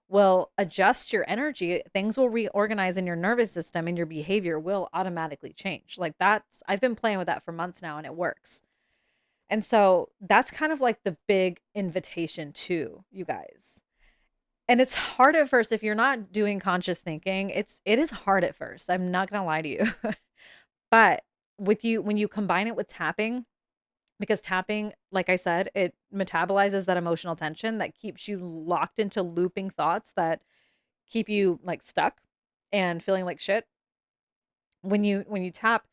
will adjust your energy. Things will reorganize in your nervous system and your behavior will automatically change. Like I've been playing with that for months now and it works. And so that's kind of like the big invitation to you guys. And it's hard at first if you're not doing conscious thinking. It is hard at first. I'm not going to lie to you. But when you combine it with tapping, because tapping, like I said, it metabolizes that emotional tension that keeps you locked into looping thoughts that keep you like stuck and feeling like shit. When you tap,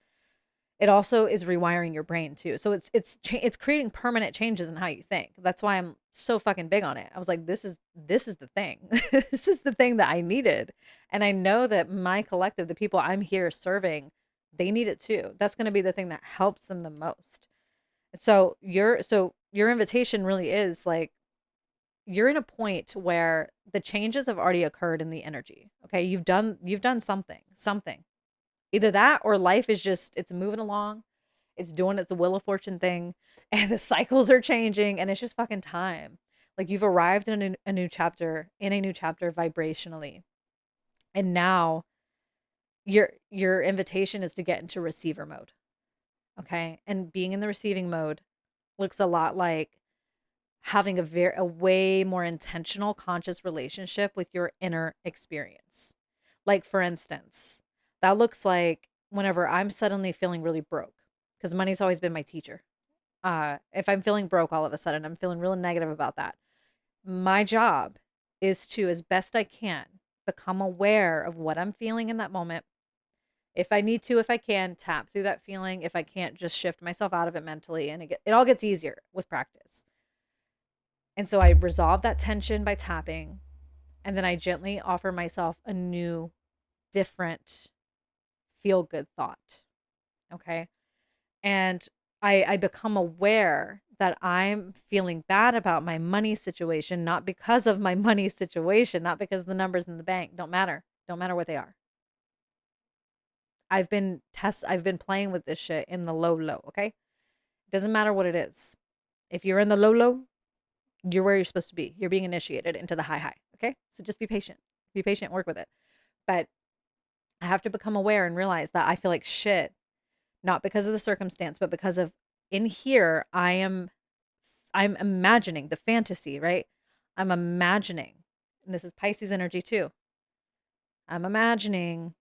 it also is rewiring your brain too. So it's creating permanent changes in how you think. That's why I'm so fucking big on it. I was like, this is the thing. This is the thing that I needed. And I know that my collective, the people I'm here serving, they need it too. That's going to be the thing that helps them the most. So your invitation really is like you're in a point where the changes have already occurred in the energy. Okay, you've done something. Either that or life is just it's moving along, it's doing its wheel of fortune thing, and the cycles are changing, and it's just fucking time. Like you've arrived in a new chapter, vibrationally, and now your invitation is to get into receiver mode. Okay, and being in the receiving mode looks a lot like having a way more intentional conscious relationship with your inner experience. Like for instance, that looks like whenever I'm suddenly feeling really broke because money's always been my teacher. If I'm feeling broke all of a sudden, I'm feeling really negative about that. My job is to, as best I can, become aware of what I'm feeling in that moment. If I need to, if I can, tap through that feeling. If I can't, just shift myself out of it mentally. And it all gets easier with practice. And so I resolve that tension by tapping. And then I gently offer myself a new, different, feel good thought. Okay. And I become aware that I'm feeling bad about my money situation, not because of my money situation, not because the numbers in the bank don't matter what they are. I've been playing with this shit in the low, okay? It doesn't matter what it is. If you're in the low, you're where you're supposed to be. You're being initiated into the high, okay? So just be patient. Be patient, work with it. But I have to become aware and realize that I feel like shit, not because of the circumstance, but because of in here, I'm imagining the fantasy, right? I'm imagining, and this is Pisces energy too. I'm imagining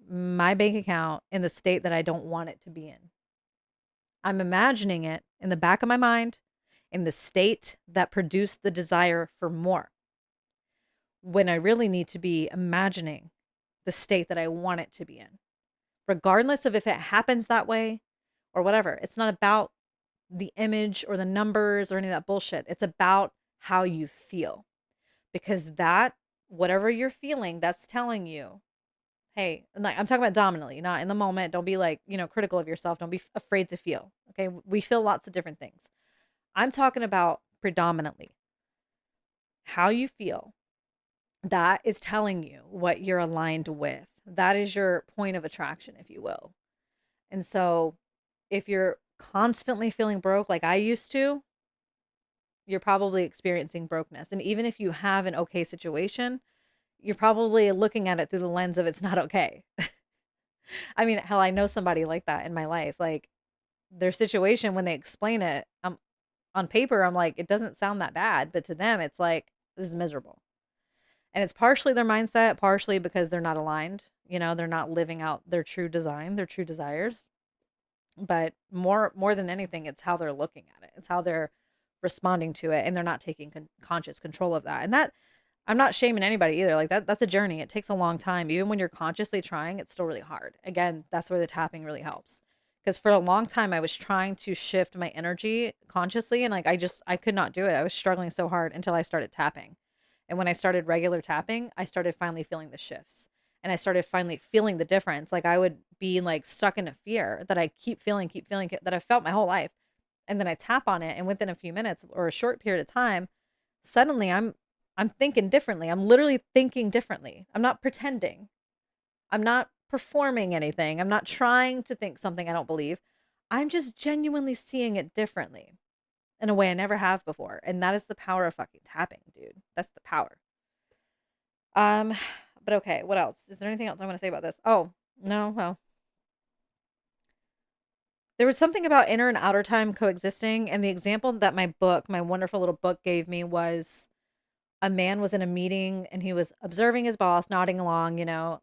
my bank account in the state that I don't want it to be in. I'm imagining it in the back of my mind in the state that produced the desire for more, when I really need to be imagining the state that I want it to be in, regardless of if it happens that way or whatever. It's not about the image or the numbers or any of that bullshit. It's about how you feel, because that, whatever you're feeling, that's telling you, hey, and like I'm talking about dominantly, not in the moment. Don't be like, critical of yourself. Don't be afraid to feel. Okay. We feel lots of different things. I'm talking about predominantly how you feel. That is telling you what you're aligned with. That is your point of attraction, if you will. And so if you're constantly feeling broke like I used to, you're probably experiencing brokenness. And even if you have an okay situation, you're probably looking at it through the lens of it's not okay. I mean, hell, I know somebody like that in my life. Like their situation, when they explain it, on paper, I'm like, it doesn't sound that bad. But to them, it's like, this is miserable. And it's partially their mindset, partially because they're not aligned. They're not living out their true design, their true desires. But more than anything, it's how they're looking at it. It's how they're responding to it, and they're not taking conscious control of that. And that, I'm not shaming anybody either. Like that's a journey. It takes a long time. Even when you're consciously trying, it's still really hard. Again, that's where the tapping really helps. Because for a long time I was trying to shift my energy consciously, and like I could not do it. I was struggling so hard until I started tapping. And when I started regular tapping, I started finally feeling the shifts. And I started finally feeling the difference. Like I would be like stuck in a fear that I keep feeling that I felt my whole life. And then I tap on it, and within a few minutes or a short period of time, suddenly I'm thinking differently. I'm literally thinking differently. I'm not pretending. I'm not performing anything. I'm not trying to think something I don't believe. I'm just genuinely seeing it differently in a way I never have before. And that is the power of fucking tapping, dude. That's the power. Um, but okay, what else? Is there anything else I want to say about this? Oh, no, well. There was something about inner and outer time coexisting, and the example that my wonderful little book gave me was a man was in a meeting and he was observing his boss nodding along,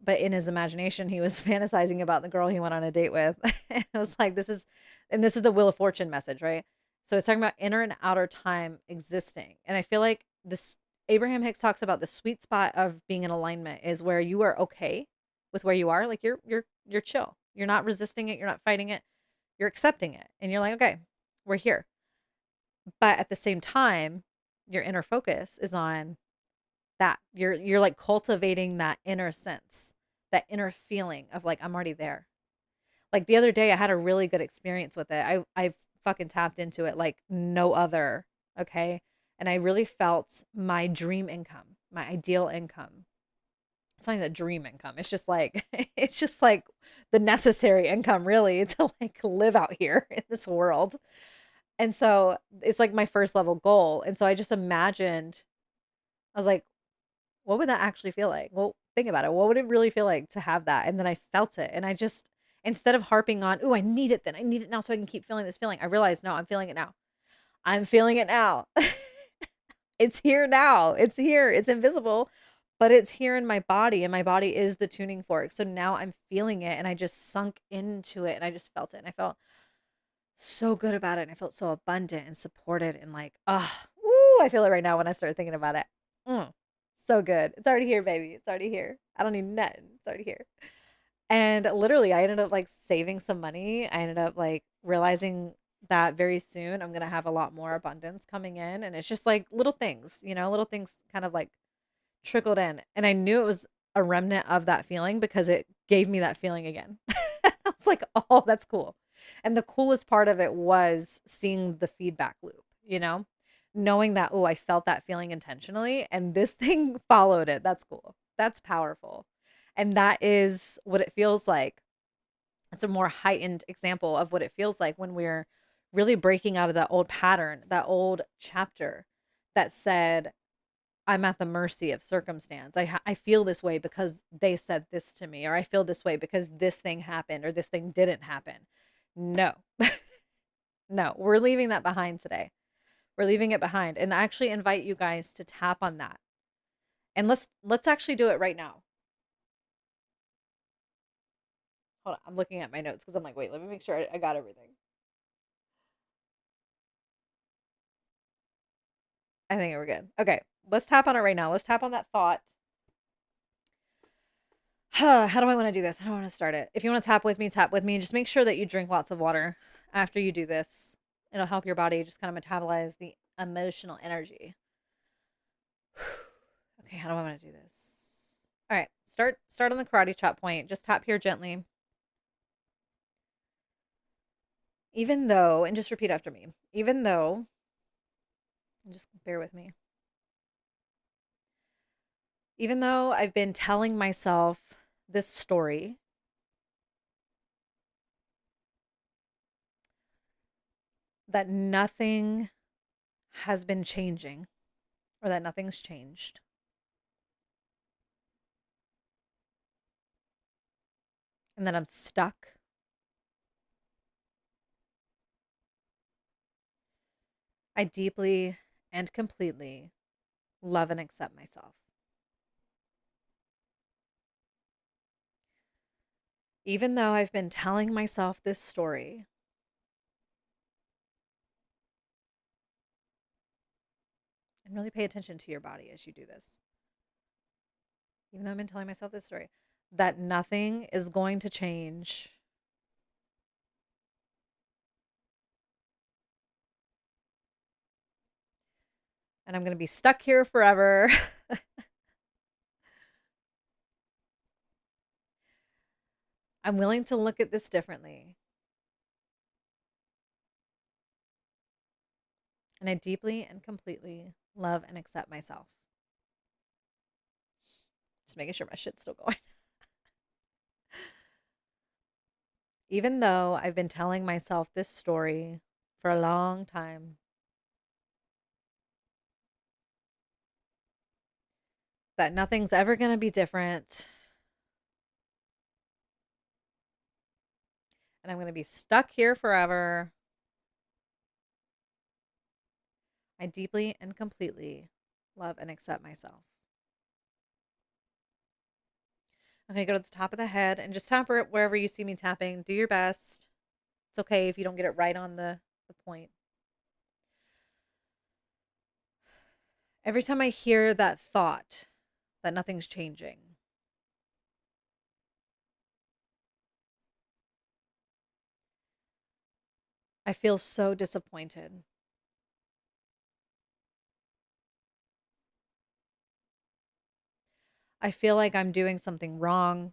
but in his imagination he was fantasizing about the girl he went on a date with. And I was like, this is the Wheel of Fortune message, right? So it's talking about inner and outer time existing. And I feel like this Abraham Hicks talks about the sweet spot of being in alignment is where you are okay with where you are. Like you're chill. You're not resisting it, you're not fighting it. You're accepting it. And you're like, okay, we're here. But at the same time, your inner focus is on that. You're like cultivating that inner sense, that inner feeling of like I'm already there. Like the other day I had a really good experience with it. I fucking tapped into it like no other, okay? And I really felt my dream income, my ideal income. It's not even the dream income. It's just like it's just like the necessary income really to like live out here in this world. And so it's like my first level goal. And so I just imagined, I was like, what would that actually feel like? Well, think about it. What would it really feel like to have that? And then I felt it. And I just, instead of harping on, oh, I need it then. I need it now so I can keep feeling this feeling. I realized, no, I'm feeling it now. I'm feeling it now. It's here now. It's here. It's invisible, but it's here in my body. And my body is the tuning fork. So now I'm feeling it. And I just sunk into it and I just felt it. And I felt so good about it. And I felt so abundant and supported and like, ah, woo, I feel it right now when I start thinking about it. Mm, So good. It's already here, baby. It's already here. I don't need nothing. It's already here. And literally, I ended up like saving some money. I ended up like realizing that very soon I'm going to have a lot more abundance coming in. And it's just like little things, little things kind of like trickled in. And I knew it was a remnant of that feeling because it gave me that feeling again. I was like, oh, that's cool. And the coolest part of it was seeing the feedback loop, knowing that, oh, I felt that feeling intentionally and this thing followed it. That's cool. That's powerful. And that is what it feels like. It's a more heightened example of what it feels like when we're really breaking out of that old pattern, that old chapter that said, I'm at the mercy of circumstance. I feel this way because they said this to me, or I feel this way because this thing happened, or this thing didn't happen. No, no, we're leaving that behind today. We're leaving it behind, and I actually invite you guys to tap on that. And let's actually do it right now. Hold on, I'm looking at my notes because I'm like, wait, let me make sure I got everything. I think we're good. Okay, let's tap on it right now. Let's tap on that thought. How do I want to do this? How do I want to start it? If you want to tap with me, tap with me. Just make sure that you drink lots of water after you do this. It'll help your body just kind of metabolize the emotional energy. Okay, how do I want to do this? All right, start on the karate chop point. Just tap here gently. Even though, and just repeat after me. Even though, and just bear with me. Even though I've been telling myself this story that nothing has been changing or that nothing's changed, and that I'm stuck, I deeply and completely love and accept myself. Even though I've been telling myself this story, and really pay attention to your body as you do this. Even though I've been telling myself this story, that nothing is going to change. And I'm going to be stuck here forever. I'm willing to look at this differently. And I deeply and completely love and accept myself. Just making sure my shit's still going. Even though I've been telling myself this story for a long time, that nothing's ever going to be different. And I'm going to be stuck here forever. I deeply and completely love and accept myself. Okay, go to the top of the head and just tap it wherever you see me tapping. Do your best. It's okay if you don't get it right on the point. Every time I hear that thought that nothing's changing, I feel so disappointed. I feel like I'm doing something wrong,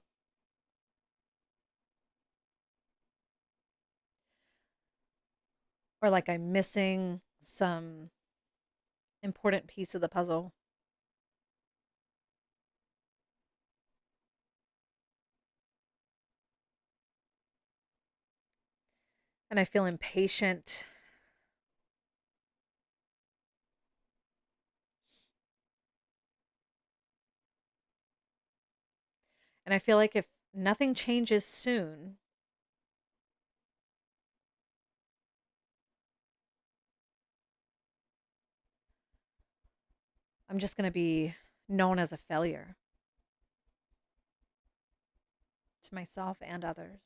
or like I'm missing some important piece of the puzzle. And I feel impatient. And I feel like if nothing changes soon, I'm just going to be known as a failure to myself and others.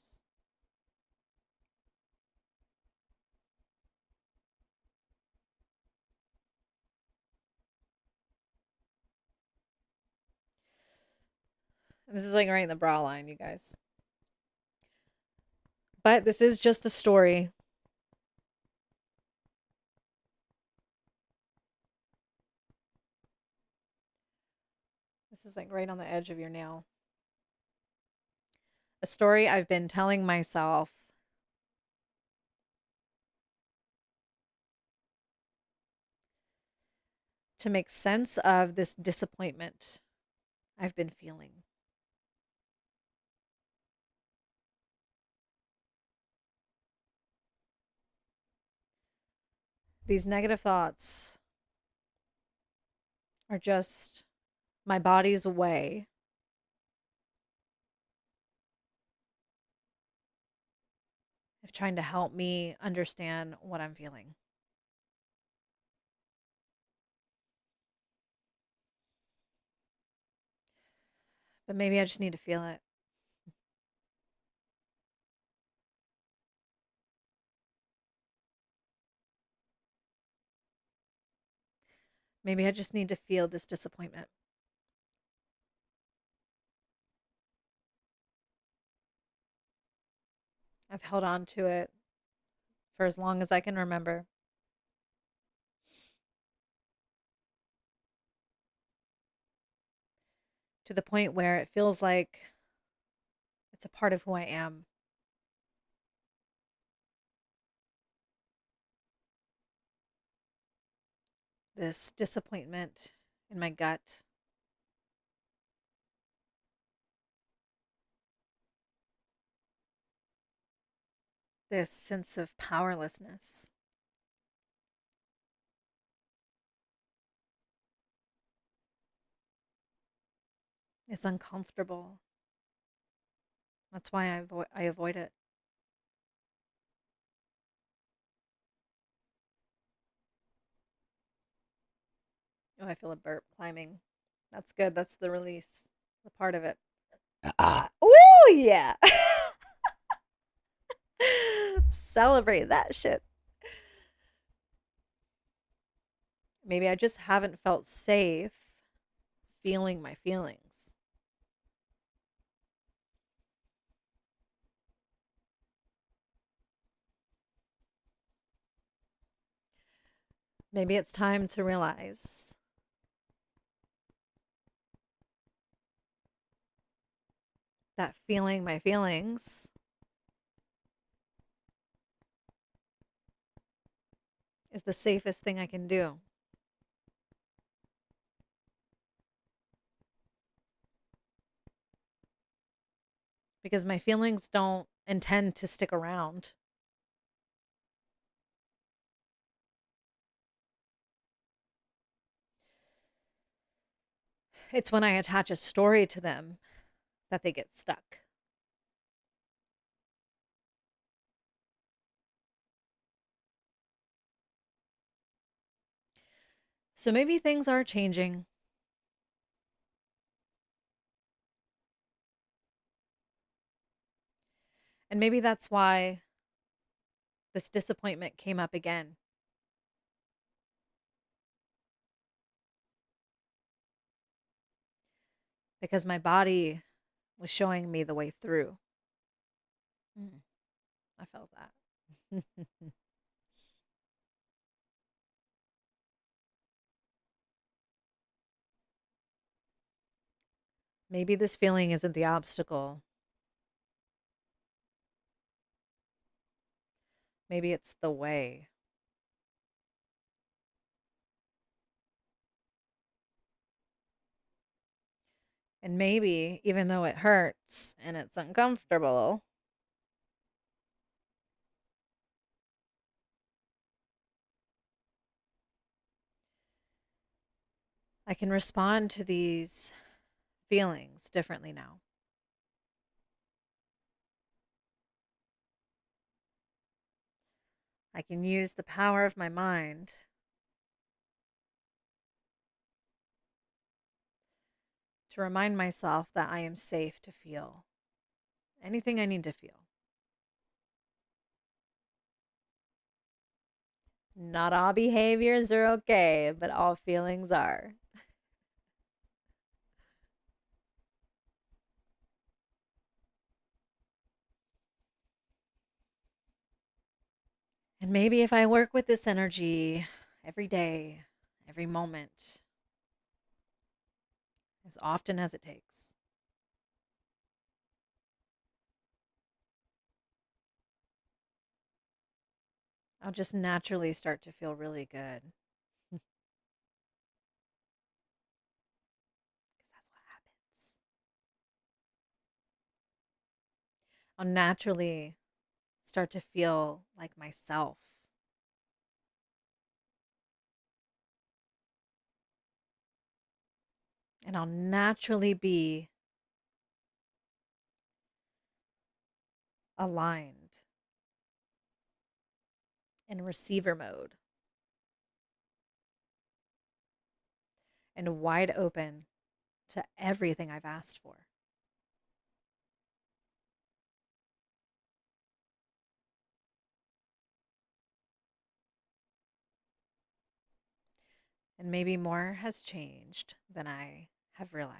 This is like right in the bra line, you guys. But this is just a story. This is like right on the edge of your nail. A story I've been telling myself to make sense of this disappointment I've been feeling. These negative thoughts are just my body's way of trying to help me understand what I'm feeling. But maybe I just need to feel it. Maybe I just need to feel this disappointment. I've held on to it for as long as I can remember, to the point where it feels like it's a part of who I am. This disappointment in my gut, this sense of powerlessness. It's uncomfortable. That's why I avoid it. Oh, I feel a burp climbing. That's good. That's the release, the part of it. Oh, yeah. Celebrate that shit. Maybe I just haven't felt safe feeling my feelings. Maybe it's time to realize that feeling my feelings is the safest thing I can do. Because my feelings don't intend to stick around. It's when I attach a story to them that they get stuck. So maybe things are changing. And maybe that's why this disappointment came up again. Because my body was showing me the way through. Mm, I felt that. Maybe this feeling isn't the obstacle. Maybe it's the way. And maybe, even though it hurts and it's uncomfortable, I can respond to these feelings differently now. I can use the power of my mind to remind myself that I am safe to feel anything I need to feel. Not all behaviors are okay, but all feelings are. And maybe if I work with this energy every day, every moment, as often as it takes, I'll just naturally start to feel really good. Because that's what happens. I'll naturally start to feel like myself. And I'll naturally be aligned in receiver mode and wide open to everything I've asked for. And maybe more has changed than I have realized.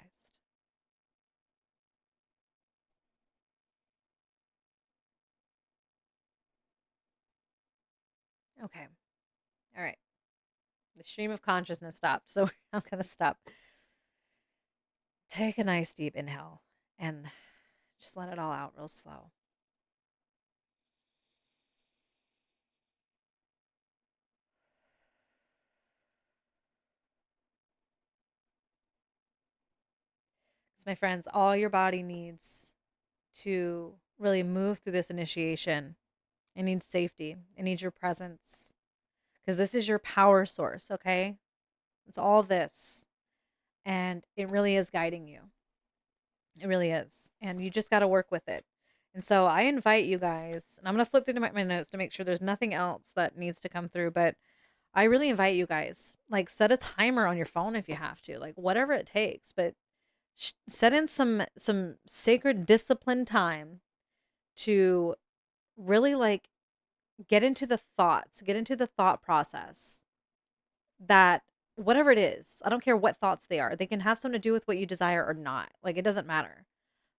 Okay. All right. The stream of consciousness stopped. So I'm going to stop. Take a nice deep inhale and just let it all out real slow. Because, my friends, all your body needs to really move through this initiation, it needs safety, it needs your presence. Because this is your power source, okay? It's all this. And it really is guiding you. It really is. And you just got to work with it. And so I invite you guys, and I'm going to flip through my notes to make sure there's nothing else that needs to come through. But I really invite you guys, like, set a timer on your phone if you have to, like, whatever it takes. But set in some sacred discipline time to really, like, get into the thoughts, get into the thought process that whatever it is, I don't care what thoughts they are, they can have something to do with what you desire or not. Like, it doesn't matter.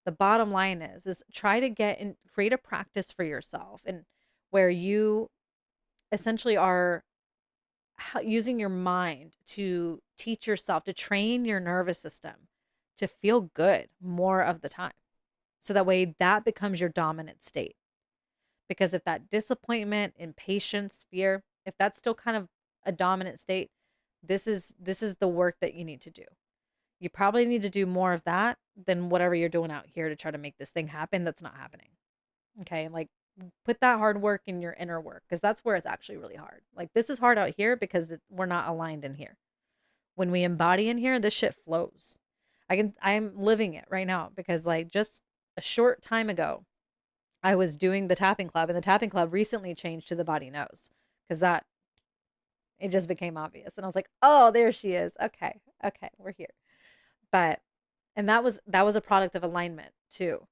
The bottom line is try to get and create a practice for yourself, and where you essentially are using your mind to teach yourself, to train your nervous system to feel good more of the time. So that way that becomes your dominant state. Because if that disappointment, impatience, fear, if that's still kind of a dominant state, this is the work that you need to do. You probably need to do more of that than whatever you're doing out here to try to make this thing happen that's not happening. Okay? Like, put that hard work in your inner work, because that's where it's actually really hard. Like, this is hard out here because we're not aligned in here. When we embody in here, this shit flows. I'm living it right now, because, like, just a short time ago, I was doing the tapping club, and the tapping club recently changed to the body knows, because that it just became obvious. And I was like, oh, there she is. Okay. Okay. We're here. But, and that was a product of alignment too.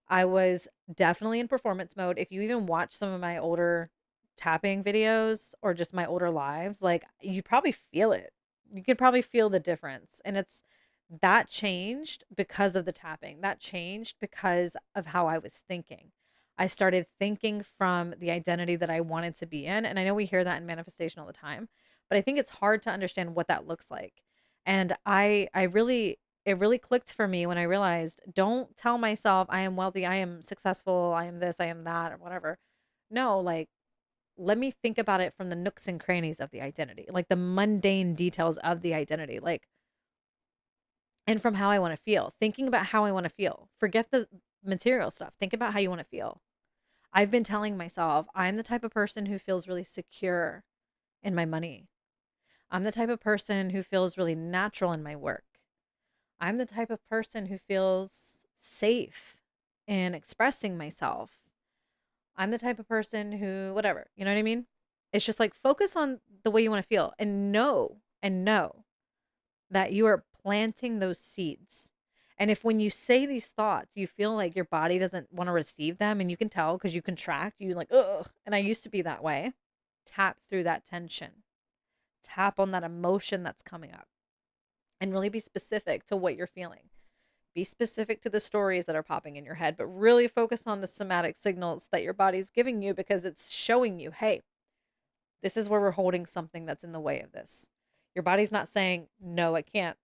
I was definitely in performance mode. If you even watch some of my older tapping videos or just my older lives, like, you probably feel it. You could probably feel the difference. And it's that changed because of the tapping. That changed because of how I was thinking. I started thinking from the identity that I wanted to be in. And I know we hear that in manifestation all the time, but I think it's hard to understand what that looks like. And I really, it really clicked for me when I realized, don't tell myself I am wealthy, I am successful, I am this, I am that, or whatever. No, like, let me think about it from the nooks and crannies of the identity, like the mundane details of the identity, like, and from how I want to feel, thinking about how I want to feel. Forget the material stuff. Think about how you want to feel. I've been telling myself I'm the type of person who feels really secure in my money. I'm the type of person who feels really natural in my work. I'm the type of person who feels safe in expressing myself. I'm the type of person who, whatever, you know what I mean? It's just like, focus on the way you want to feel, and know that you are planting those seeds. And if when you say these thoughts, you feel like your body doesn't want to receive them, and you can tell because you contract, you like, ugh. And I used to be that way. Tap through that tension, tap on that emotion that's coming up, and really be specific to what you're feeling. Be specific to the stories that are popping in your head, but really focus on the somatic signals that your body's giving you, because it's showing you, hey, This is where we're holding something that's in the way of this. Your body's not saying, no, it can't.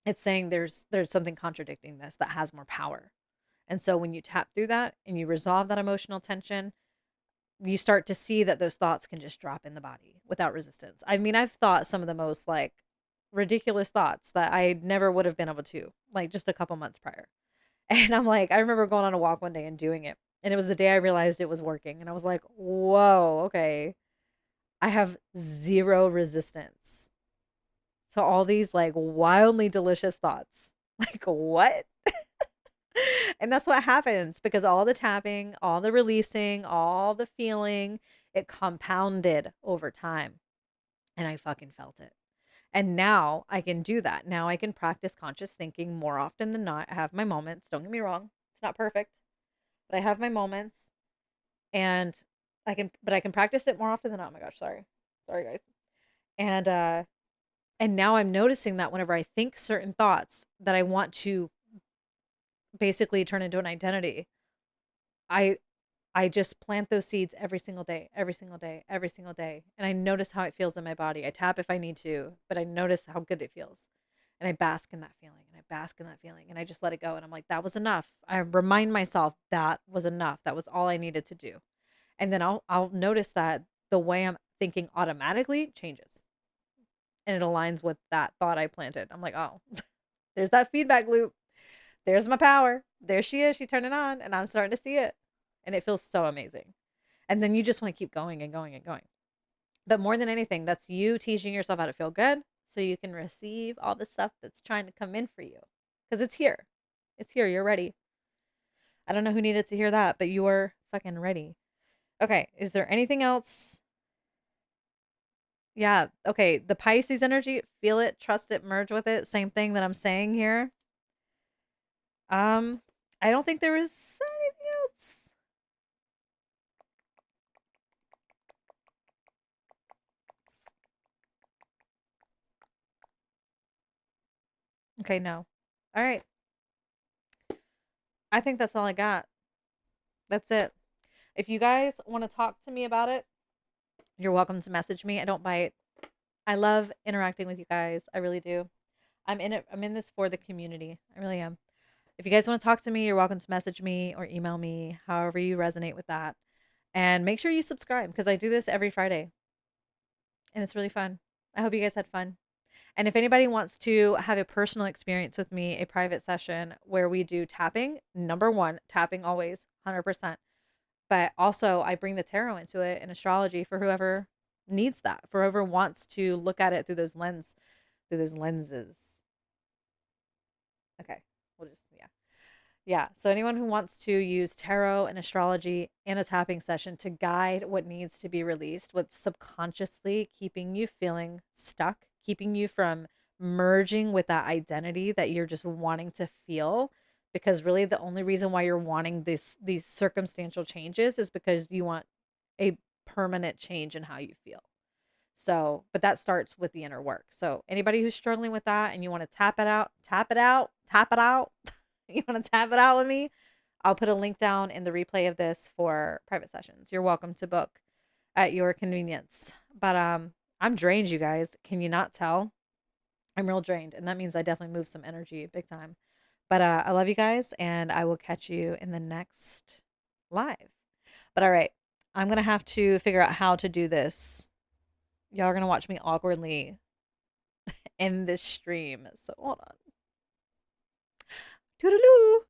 It's saying there's something contradicting this that has more power. And so when you tap through that and you resolve that emotional tension, you start to see that those thoughts can just drop in the body without resistance. I mean, I've thought some of the most like ridiculous thoughts that I never would have been able to, like just a couple months prior. And I'm like, I remember going on a walk one day and doing it. And it was the day I realized it was working. And I was like, whoa, okay. I have zero resistance to all these like wildly delicious thoughts. Like, what? And that's what happens because all the tapping, all the releasing, all the feeling, it compounded over time. And I fucking felt it. And now I can do that. Now I can practice conscious thinking more often than not. I have my moments. Don't get me wrong. It's not perfect, but I have my moments and I can practice it more often than not. Oh my gosh, sorry. Sorry guys. And and now I'm noticing that whenever I think certain thoughts that I want to basically turn into an identity, I I just plant those seeds every single day, every single day, every single day. And I notice how it feels in my body. I tap if I need to, but I notice how good it feels. And I bask in that feeling and I bask in that feeling and I just let it go. And I'm like, that was enough. I remind myself that was enough. That was all I needed to do. And then I'll notice that the way I'm thinking automatically changes and it aligns with that thought I planted. I'm like, oh, there's that feedback loop. There's my power. There she is. She turned it on and I'm starting to see it. And it feels so amazing. And then you just want to keep going and going and going. But more than anything, that's you teaching yourself how to feel good so you can receive all the stuff that's trying to come in for you. Because it's here. It's here. You're ready. I don't know who needed to hear that, but you're fucking ready. Okay. Is there anything else? Yeah. Okay. The Pisces energy, feel it, trust it, merge with it. Same thing that I'm saying here. Um, I don't think there is anything else. Okay, no. All right. I think that's all I got. That's it. If you guys want to talk to me about it, you're welcome to message me. I don't bite. I love interacting with you guys. I really do. I'm in it. I'm in this for the community. I really am. If you guys want to talk to me, you're welcome to message me or email me, however you resonate with that. And make sure you subscribe because I do this every Friday and it's really fun. I hope you guys had fun. And if anybody wants to have a personal experience with me, a private session where we do tapping, number one, tapping always, 100%. But also, I bring the tarot into it and astrology for whoever needs that, for whoever wants to look at it through through those lenses. Okay, we'll just yeah. Yeah. So anyone who wants to use tarot and astrology in a tapping session to guide what needs to be released, what's subconsciously keeping you feeling stuck, keeping you from merging with that identity that you're just wanting to feel. Because really the only reason why you're wanting these circumstantial changes is because you want a permanent change in how you feel. So, but that starts with the inner work. So anybody who's struggling with that and you want to tap it out, tap it out, tap it out. You want to tap it out with me? I'll put a link down in the replay of this for private sessions. You're welcome to book at your convenience. But I'm drained, you guys. Can you not tell? I'm real drained, and that means I definitely move some energy big time. But I love you guys, and I will catch you in the next live. But all right, I'm gonna have to figure out how to do this. Y'all are gonna watch me awkwardly in this stream. So hold on. Toodaloo.